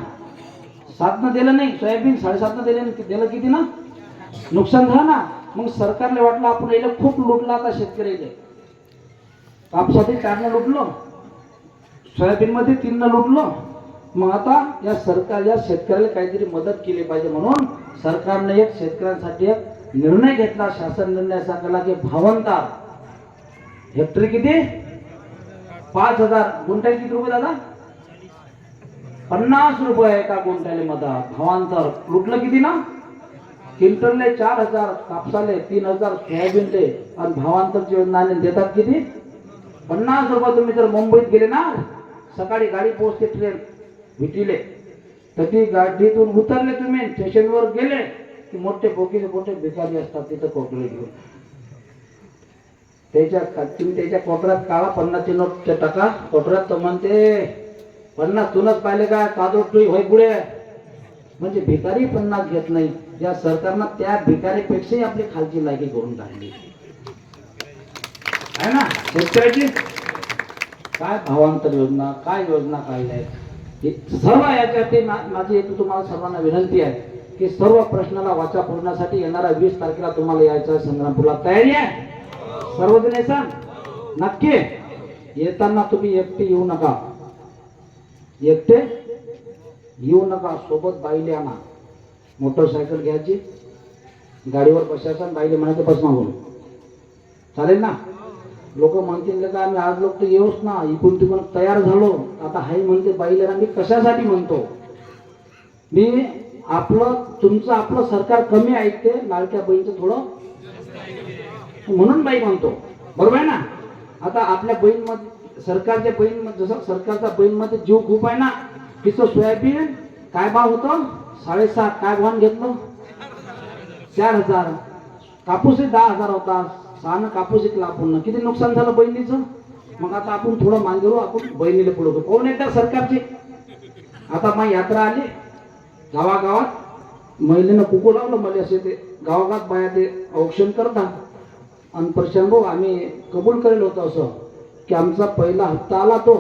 S1: 7 दिलं नाही सोयाबीन, 7.5 दिलं किती ना नुकसान झालं ना. मग सरकारला वाटलं आपण याला खूप लुटलं. आता शेतकऱ्याला कापसातील 4 लुटलो, सोयाबीन मध्ये 3 लुटलो. मग आता या शेतकऱ्याला काहीतरी मदत केली पाहिजे म्हणून सरकारने एक शेतकऱ्यांसाठी एक निर्णय घेतला. शासन निर्णय असा केला की भावांतर हेक्टरी किती 5,000. गुंठ्याला किती रुपये दादा? 50 रुपये एका गुंठ्याले मदत. भावांतर लुटलं किती ना. क्विंटलले 4,000, कापसाले 3,000, सोयाबीनले. आणि भावांतरची योजना देतात किती 50 रुपये. तुम्ही जर मुंबईत गेले ना, सकाळी गाडी पोहोचते ट्रेन विटीले, तर ती गाडीतून उतरले तुम्ही स्टेशनवर गेले की मोठे भिकारी असतात तिथं कोकळे घेऊन. तुम्ही त्याच्या कोपऱ्यात काढा 50ची नोट टाका कोपऱ्यात. तर म्हणते 50 तुनच पाहिले का कादोटी होय पुढे. म्हणजे भिकारी 50 घेत नाही. या सरकारनं त्या भिकारीपेक्षाही आपली खालची लायकी करून टाकली आहे ना. शेतकऱ्याची काय भावांतर योजना, काय योजना काढल्या आहेत सर्व याच्यात माझी तुम्हाला सर्वांना विनंती आहे की सर्व प्रश्नाला वाचा पूर्णासाठी येणाऱ्या 20 तारखेला तुम्हाला यायचं संग्रामपूरला. तयारी आहे सर्वजण यायचं नक्की. येताना तुम्ही एकटे येऊ नका. सोबत बाईले आणा. मोटरसायकल घ्यायची, गाडीवर बसायचं आणि बाईले म्हणायचं बस मागून. चालेल ना. लोक म्हणतील का आम्ही आज लोक तर येऊच ना, इकडून तिकडून तयार झालो. आता हाय म्हणते बाईला. मी कशासाठी म्हणतो, मी आपलं सरकार कमी ऐकते, लाडक्या बहीणचं थोडं म्हणून बाई म्हणतो. बरोबर आहे ना. आता आपल्या बहीणमध्ये सरकारच्या बहीणमध्ये जसं सरकारच्या बहीणमध्ये जीव खूप आहे ना. तिचं सोयाबीन काय भाव होतं 7.5, काय भाव घेतलं 4,000. कापूसही 10,000 होता. 6 कापूस विकला आपण. किती नुकसान झालं बहिणीचं. मग आता आपण थोडं मागेरू, आपण बहिणीला पुढे कोण येतात सरकारचे. आता माझी यात्रा आली गावागावात, महिलेनं कुकू लावलं. मला असे ते गावागावात बाया ते औक्षण करतात. आणि प्रशांत भाऊ आम्ही कबूल करेल होतं असं की आमचा पहिला हप्ता आला तो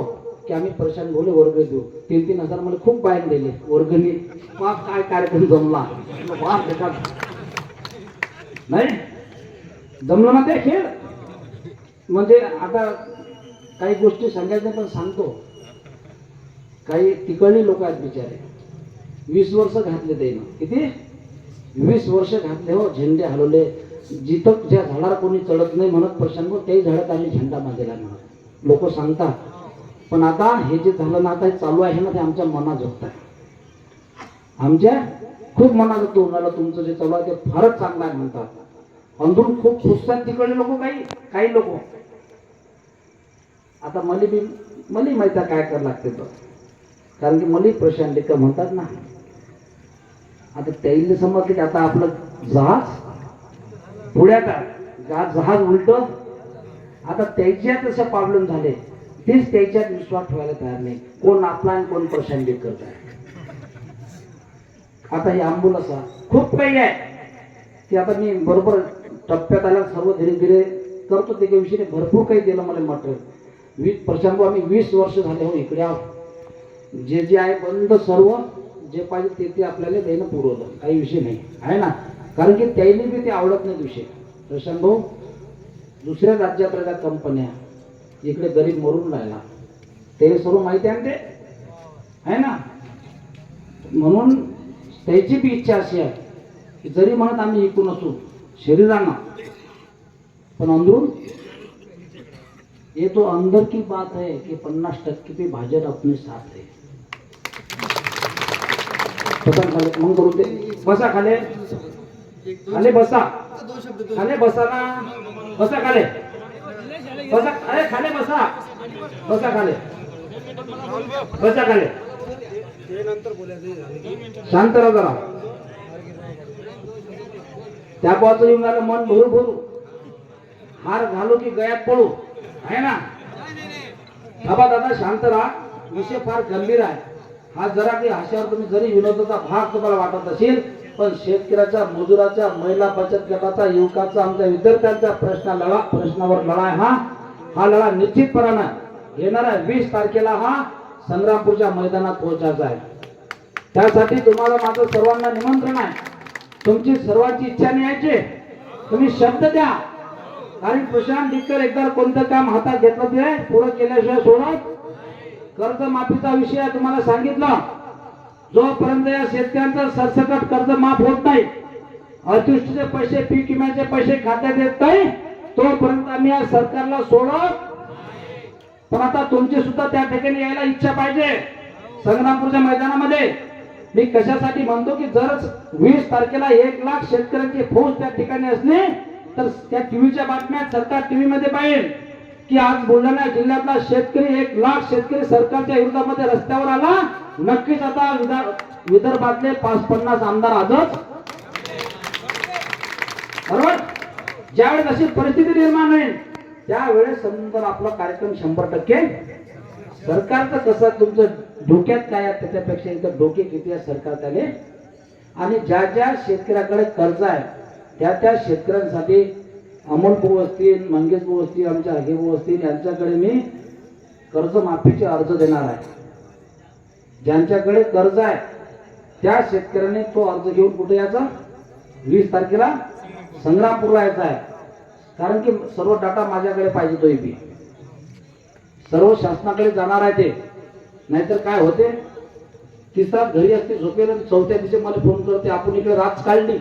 S1: की आम्ही प्रशांत भाऊले वर्ग देऊ. 3,000 मला खूप बाहेर दिले वर्गणी. काय कार्यक्रम जमला नाही जमलं ना ते खेळ. म्हणजे आता काही गोष्टी सांगायच्या पण सांगतो. काही तिकडली लोक आहेत बिचारे 20 वर्ष घातले ते. किती 20 वर्ष घातले हो. झेंडे हलवले. जिथं ज्या झाडावर कोणी चढत नाही म्हणत प्रशांत त्याही झाडात आम्ही झेंडा मागेला म्हणत लोक सांगतात. पण आता हे जे झालं ना, आता हे चालू आहे ना, ते आमच्या मनात झोपत आहे. आमच्या खूप मनात होतो. उन्हाला तुमचं जे चालू आहे ते फारच चांगलं आहे म्हणतात. अंदरून खूप खुश आहेत तिकडे लोक. काही लोक. आता मली माहिती काय करावं लागते तर, कारण की मली प्रशांत लेकर म्हणतात ना. आता त्याला समजलं की आता आपलं जहाज पुढ्यात जहाज उलट. आता त्याच्यात असे प्रॉब्लेम झाले, तेच त्याच्यात विश्वास ठेवायला तयार नाही. कोण आपला आणि कोण प्रशांत लेकर आहे. आता हे आंबुलन्स खूप काही आहे की आता मी बरोबर टप्प्यात आल्या सर्व धीरे धीरे करतो. ते काही विषयी भरपूर काही दिलं मला मटेरियल. प्रशांत आम्ही 20 वर्ष झाले हो इकडे आहोत. जे आहे बंद सर्व जे पाहिजे ते आपल्याला देणं पुरवलं. काही विषय नाही आहे ना. कारण की त्याने बी ते आवडत नाही विषय. प्रशांत भाऊ दुसऱ्या राज्यात राहिल्या कंपन्या इकडे गरीब मरून राहिला ते सर्व माहिती आहे ते आहे ना. म्हणून त्याची बी इच्छा अशी आहे की जरी म्हणत आम्ही इकून असू शरीरानं, पण अंदरून ये तो अंदर की बात है कि 50% भी भाजपा अपने साथ है. पसंत खाले मग करू ते बसा खाले. खाली बसा, खाली बसा ना, बसा खाली, बसा, अरे खाली बसा, बसा खाली, बसा खाली, शांत राहा जरा. त्या बाजूला येऊन आलं मन भरू भरू, हार घालू की गयात पळू, आहे ना. बाबा दादा शांत राहा, विषय फार गंभीर आहे हा. जरा काही हास्यावर तुम्ही जरी विनोदाचा भाग तुम्हाला वाटत असेल, पण शेतकऱ्याच्या, मजुराच्या, महिला बचत गटाचा, युवकाचा, आमच्या विद्यार्थ्यांचा प्रश्नावर लढा हा लढा निश्चितपणानं येणाऱ्या 20 तारखेला हा संग्रामपूरच्या मैदानात पोहोचायचा आहे. त्यासाठी तुम्हाला माझं सर्वांना निमंत्रण आहे. तुमची सर्वांची इच्छा न्यायची, तुम्ही शब्द द्या. कारण प्रशांत डिक्कर एकदा कोणतं काम हातात घेतलं ते पुढे केल्याशिवाय सोडत. कर्जमाफीचा विषय तुम्हाला सांगितलं, जोपर्यंत या शेतकऱ्यांचं सरसकट कर्ज माफ होत नाही, अतिवृष्टीचे पैसे, पीक विम्याचे पैसे खात्यात येत नाही, तोपर्यंत आम्ही या सरकारला सोडत. पण आता तुमची सुद्धा त्या ठिकाणी यायला इच्छा पाहिजे संग्रामपूरच्या मैदानामध्ये. मी कशासाठी म्हणतो की जर 20 तारखेला 1 लाख शेतकऱ्यांची फौज त्या ठिकाणी असली तर त्या टीव्हीच्या बातम्यात सरकार टीव्ही मध्ये पाहिजे की आज बुलढाणा जिल्ह्यातला शेतकरी 1 लाख शेतकरी सरकारच्या विरोधामध्ये रस्त्यावर आला. नक्कीच आता विदर्भातले 50 आमदार आजच, बरोबर, ज्यावेळेस अशी परिस्थिती निर्माण होईल त्यावेळेस समजा आपला कार्यक्रम 100%. सरकारचं कसं, तुमचं डोक्यात काय आहे त्याच्यापेक्षा इथं डोके किती आहे सरकार त्याने. आणि ज्या ज्या शेतकऱ्याकडे कर्ज आहे त्या शेतकऱ्यांसाठी अमोल भाऊ असतील, मंगेश भाऊ असतील, आमच्या हगे भाऊ असतील, यांच्याकडे मी कर्जमाफीचे अर्ज देणार आहे. ज्यांच्याकडे कर्ज आहे त्या शेतकऱ्याने तो अर्ज घेऊन कुठे यायचा, 20 तारखेला संग्रामपूरला यायचा आहे. कारण की सर्व डाटा माझ्याकडे पाहिजे, तोही बी सर्व शासनाकडे जाणार आहे ते. नाहीतर काय होते, तिसरा घरी असते झोपेला, 4थ्या दिवशी मला फोन करते, आपण इकडे रात काढली,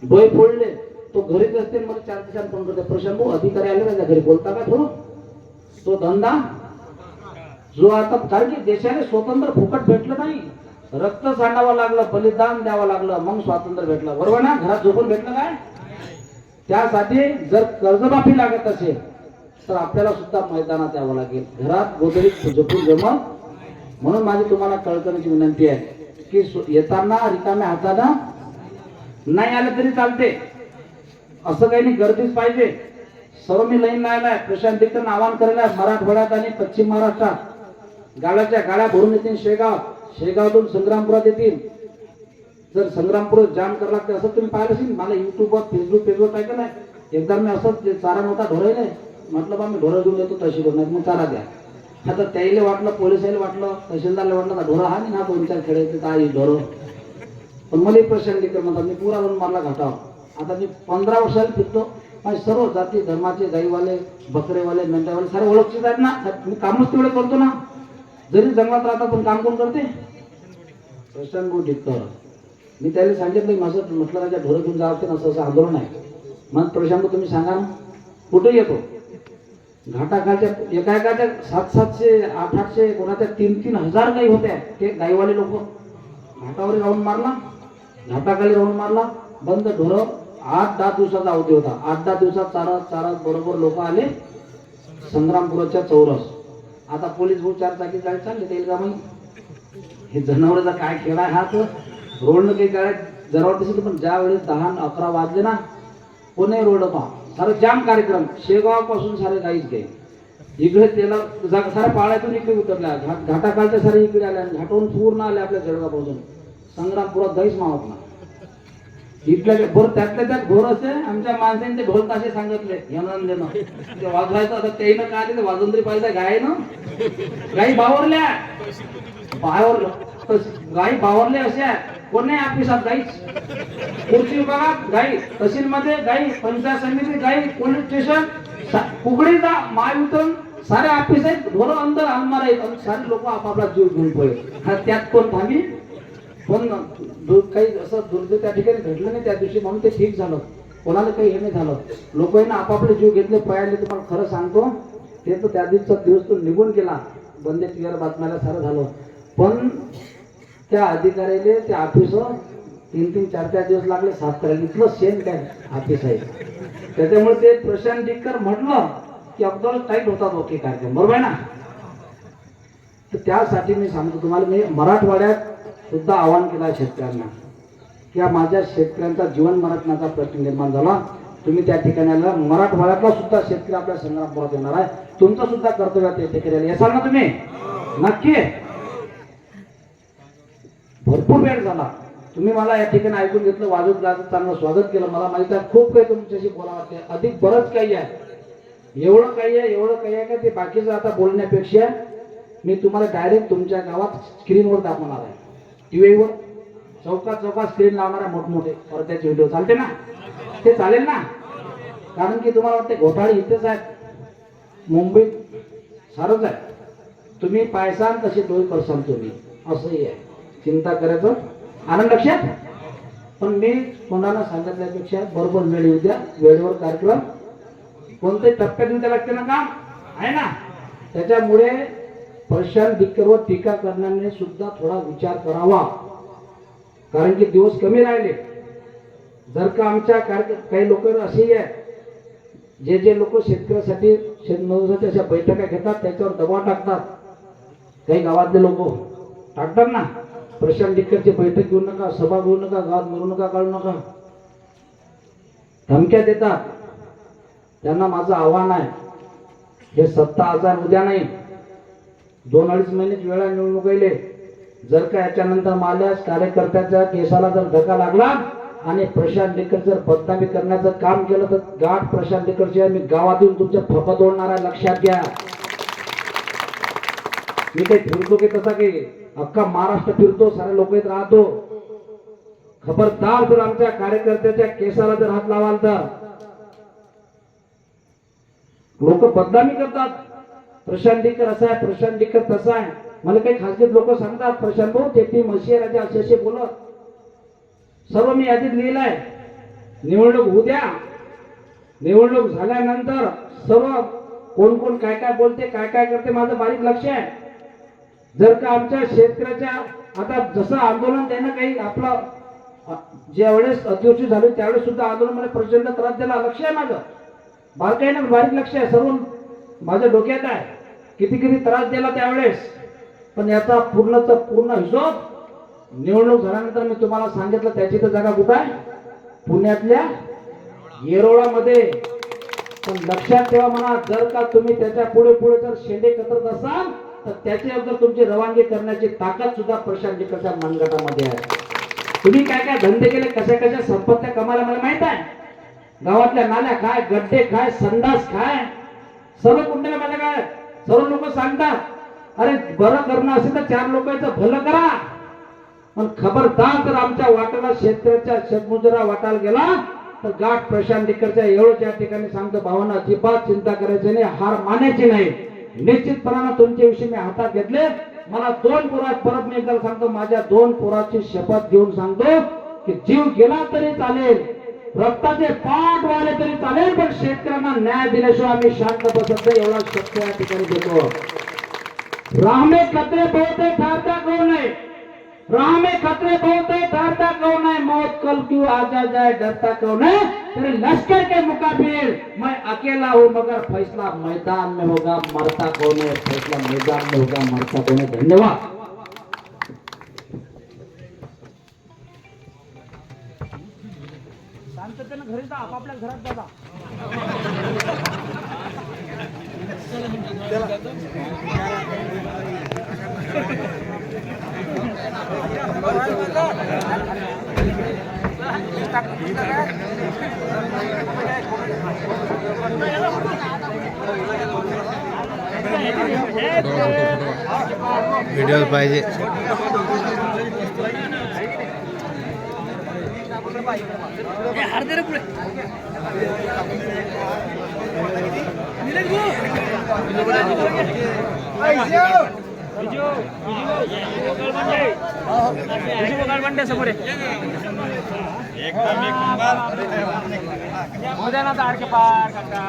S1: डोळे फोडले, तो घरीच असते, मला 4 दिवसांनी फोन करते, प्रशांत भाऊ अधिकारी आले माझ्या घरी, बोलता का थोडं. तो धंदा जो आता, कारण की देशाने स्वातंत्र्य फुकट भेटलं नाही, रक्त सांडावं लागलं, बलिदान द्यावं लागलं, मग स्वातंत्र्य भेटलं, बरोबर ना. घरात झोपून भेटलं काय. त्यासाठी जर कर्जमाफी लागत असेल तर आपल्याला सुद्धा मैदानात यावं लागेल, घरात गोधडीत झोपून जमत. म्हणून माझी तुम्हाला कळकळीची विनंती आहे की येताना रिकाम्या हातानं नाही आलं तरी चालते, असं काही नाही, गर्दीच पाहिजे. सर्व मी लाईन लायलाय, प्रशांत डिक्कर आवाहन करायला मराठवाड्यात आणि पश्चिम महाराष्ट्रात गाड्याच्या गाड्या भरून येतील. शेगावतून संग्रामपुरात येतील. जर संग्रामपूर जाम करायला लागते असं तुम्ही पाहिलं असेल, मला युट्यूबवर फेसबुक काय केलं, एकदा मी असंच चारा नव्हता ढोरायला, म्हटलं बा मी ढोरं घेऊन येतो तहसीलवर, नाही मग चारा द्या. आता त्याला वाटलं, पोलिसाला वाटलं, तहसीलदारला वाटलं ढोरं हा नाही ना 2-4 खेळायचे काय ढोरं. पण मला प्रशांत डिक्कर म्हणतात, मी पुरा लावून मारला घाटावर. आता मी 15 वर्षाला फिरतो, माझे सर्व जाती धर्माचे, गाईवाले, बकरेवाले, मेंढ्यावाले सारे ओळखीचे आहेत ना. मी कामच तेवढे करतो ना, जरी जंगलात राहतात पण काम कोण करते, प्रशांत भाऊ डिक्कर. मी त्याला सांगितलं माझं, म्हटलं राजा ढोरं घेऊन जावं ना, असं आंदोलन आहे. मग प्रशांत तुम्ही सांगा ना कुठे येतो. घाटाखालच्या एका 700-700, 800, कोणाच्या 3-3 हजार गाई होत्या. ते गाईवाले लोक घाटावर राहून मारला, घाटाखाली राहून मारला, बंद ढोरं. 8-10 दिवसाचा अवधी होता. 8-10 दिवसात चारत बरोबर लोक आले संग्रामपुराच्या चौरस. आता पोलीस भाऊ 4 चाकी गाडी चालले ते का माहिती. हे जनावरांचा काय खेळ आहे हा. तर रोडनं काही गाड्या जनावर दिसत, पण ज्या वेळेस 10-11 वाजले ना, पुणे रोड पहा सारं जाम कार्यक्रम. शेगाव पासून सारे गाईच गे इकडे, त्याला साऱ्या पाळ्यातून इकडे उतरल्या, घाटाखालच्या सारे इकडे आल्या, घाटावरून पूर्ण आले आपल्या जळगावपासून. संग्रामपुरात गाईच मावत ना इथल्या भोर. त्यातल्या त्यात भोर असे आमच्या माणसाने ते ढोल ताशे सांगितले येणं देणं ते वाजवायचं. आता त्याईनं काय आले ते वाजून तरी पाहिजे. गाय ना गाई बावरल्या, गाई बावरले अशा कोण नाही ऑफिसात गाईच, कृषी विभागात गाई, तहसीलमध्ये गाई, पंचायत समिती गाई, पोलीस स्टेशन, कुकडीचा महावितरण सारे ऑफिस आहेत. ढोरं अंदर आणणार आहेत, सारे लोक आपापला जीव घेऊन पडले. त्यात कोण थांबी, पण काही असं दुर्दैव त्या ठिकाणी घडलं नाही त्या दिवशी, म्हणून ते ठीक झालं. कोणाला काही हे नाही झालं. लोकांनी आपापले जीव घेतले, पळाले. तुम्हाला खरं सांगतो ते तर त्या दिवसाचा दिवस तो निघून गेला, बंदे टीव्हीवर बातम्याला सारं झालं. पण त्या अधिकाऱ्याले, त्या ऑफिसर 3-3, 4-4 दिवस लागले साफ करायला. इतकं शेण काय ऑफिस आहे. त्याच्यामुळे ते प्रशांत डिक्कर म्हटलं की अगदी टाईट होतात ओके कार्यक्रम, बरोबर आहे ना. तर त्यासाठी मी सांगतो तुम्हाला, मी मराठवाड्यात सुद्धा आवाहन केलं आहे शेतकऱ्यांना की माझ्या शेतकऱ्यांचा जीवन मरणाचा प्रश्न निर्माण झाला, तुम्ही त्या ठिकाणी आला. मराठवाड्यातला सुद्धा शेतकरी आपल्या संग्रामात येणार आहे. तुमचं सुद्धा कर्तव्य ते ठिकाणी येसाल ना तुम्ही, नक्की. भरपूर वेळ झाला, तुम्ही मला या ठिकाणी ऐकून घेतलं, वाजत गाजत चांगलं स्वागत केलं. मला माहिती आहे खूप काही तुमच्याशी बोलावं वाटते, अधिक बरंच काही आहे. एवढं काही आहे का ते बाकीचं आता बोलण्यापेक्षा मी तुम्हाला डायरेक्ट तुमच्या गावात स्क्रीनवर दाखवणार आहे. टीव्हीवर चौकात स्क्रीन लावणार आहे, मोठमोठे परत्याचे व्हिडिओ. चालते ना, ते चालेल ना. कारण की तुम्हाला वाटते घोटाळे इथेच आहेत, मुंबईत सारंच आहे. तुम्ही पायसान तसे डोळे करसाल तुम्ही, असंही आहे. चिंता करायचं, आनंद लक्षात. पण मी कोणाला सांगितल्यापेक्षा बरोबर वेळ येऊ द्या, वेळेवर कार्यक्रम. कोणत्याही टप्प्यात येऊ द्या लागते ना, काम आहे ना. त्याच्यामुळे प्रशांत डिक्करवर टीका करण्याने सुद्धा थोडा विचार करावा, कारण की दिवस कमी राहिले. जर का आमच्या काही लोक असेही आहेत जे लोक शेतकऱ्यासाठी शेतमजुरांच्या अशा बैठका घेतात, त्याच्यावर दबाव टाकतात. काही गावातले लोक टाकतात ना, प्रशांत डिक्करची बैठक घेऊ नका, सभा घेऊ नका, गावात मिरवणुका काढू नका, धमक्या देतात. त्यांना माझं आव्हान आहे, हे सत्ता आजार उद्या नाही, 2-2.5 महिनेच वेळा निवडणूक येईल. जर का याच्यानंतर माल्यास कार्यकर्त्याच्या केसाला जर धक्का लागला आणि प्रशांत डिक्कर जर बदनामी करण्याचं काम केलं तर गाठ प्रशांत डिक्करची मी गावात येऊन तुमच्या फपत ओढणार आहे, लक्षात घ्या. मी काही फिरतो की तसा की अख्खा महाराष्ट्र फिरतो, सारे लोक येत राहतो. खबरदार जर आमच्या कार्यकर्त्याच्या केसाला जर हात लावाल तर लोक बदनामी करतात. प्रशांत डिक्कर असा आहे, प्रशांत डिक्कर तसा आहे. मला काही खासगी लोक सांगतात, प्रशांत भाऊ ते म्हशी राजा असे बोलत. सर्व मी यादीत लिहिलंय. निवडणूक होऊ द्या, निवडणूक झाल्यानंतर सर्व कोण कोण काय काय बोलते, काय काय करते, माझं बारीक लक्ष आहे. जर का आमच्या शेतकऱ्याच्या आता जसं आंदोलन त्यानं काही आपलं ज्या वेळेस अतिवृष्टी झाली त्यावेळेस सुद्धा आंदोलन मला प्रचंड त्रास दिला, लक्ष आहे माझं. बारीक लक्ष आहे, सर्व माझ्या डोक्यात आहे. किती त्रास दिला त्यावेळेस. पण याचा पूर्ण हिशोब निवडणूक झाल्यानंतर मी तुम्हाला सांगितलं. त्याची तर जागा कुठं आहे? पुण्यातल्या येरोळामध्ये. पण लक्षात ठेवा म्हणा, जर का तुम्ही त्याच्या पुढे जर शेंडे कतरत असाल तर त्याच्याबद्दल तुमची रवानगी करण्याची ताकद सुद्धा प्रशांत डिक्करच्या मनगटामध्ये आहे. तुम्ही काय काय धंदे केले, कशा संपत्त्या कमायला मला माहित आहे. गावातल्या नाल्या काय, गड्डे काय, संडास काय, सर्व कुंडल्या माझ्या काय. सर्व लोक सांगतात, अरे बरं करणं असेल तर 4 लोकांचं भलं करा. पण खबरदार जर आमच्या वाटाला शेतकऱ्याच्या शेतमजुरा वाटायला गेला तर गाठ प्रशांत डिक्करच्या एवढ्या ठिकाणी सांगतो भावना, अजिबात चिंता करायची नाही, हार मानायची नाही. निश्चितपणानं तुमच्याविषयी मी हातात घेतले. मला 2 पोरात परत मी एकदा सांगतो, माझ्या 2 पोराची शपथ घेऊन सांगतो की जीव गेला तरी चालेल, रक्ताचे पाठ वाले तरी चालेल, पण शेतकऱ्यांना न्याय दिल्याशिवाय आम्ही शांत बसत नाही, एवढा शब्द या ठिकाणी देतो. राह में खतरे बहुत है, ठहरता कौन है? राह में खतरे बहुत है, ठहरता कौन है? मौत कल क्यों आ जाए, डरता कौन है? तेरे लश्कर के मुकाबिल मैं अकेला हूँ, मगर फैसला मैदान में होगा, मरता कौन है? फैसला मैदान में होगा, मरता कौन है? धन्यवाद. शांततेनं घरी जा, आपापल्या घरात जा.
S2: व्हिडिओ पाहिजे.
S3: समोर एकदम एक नंबर तारखे पार काका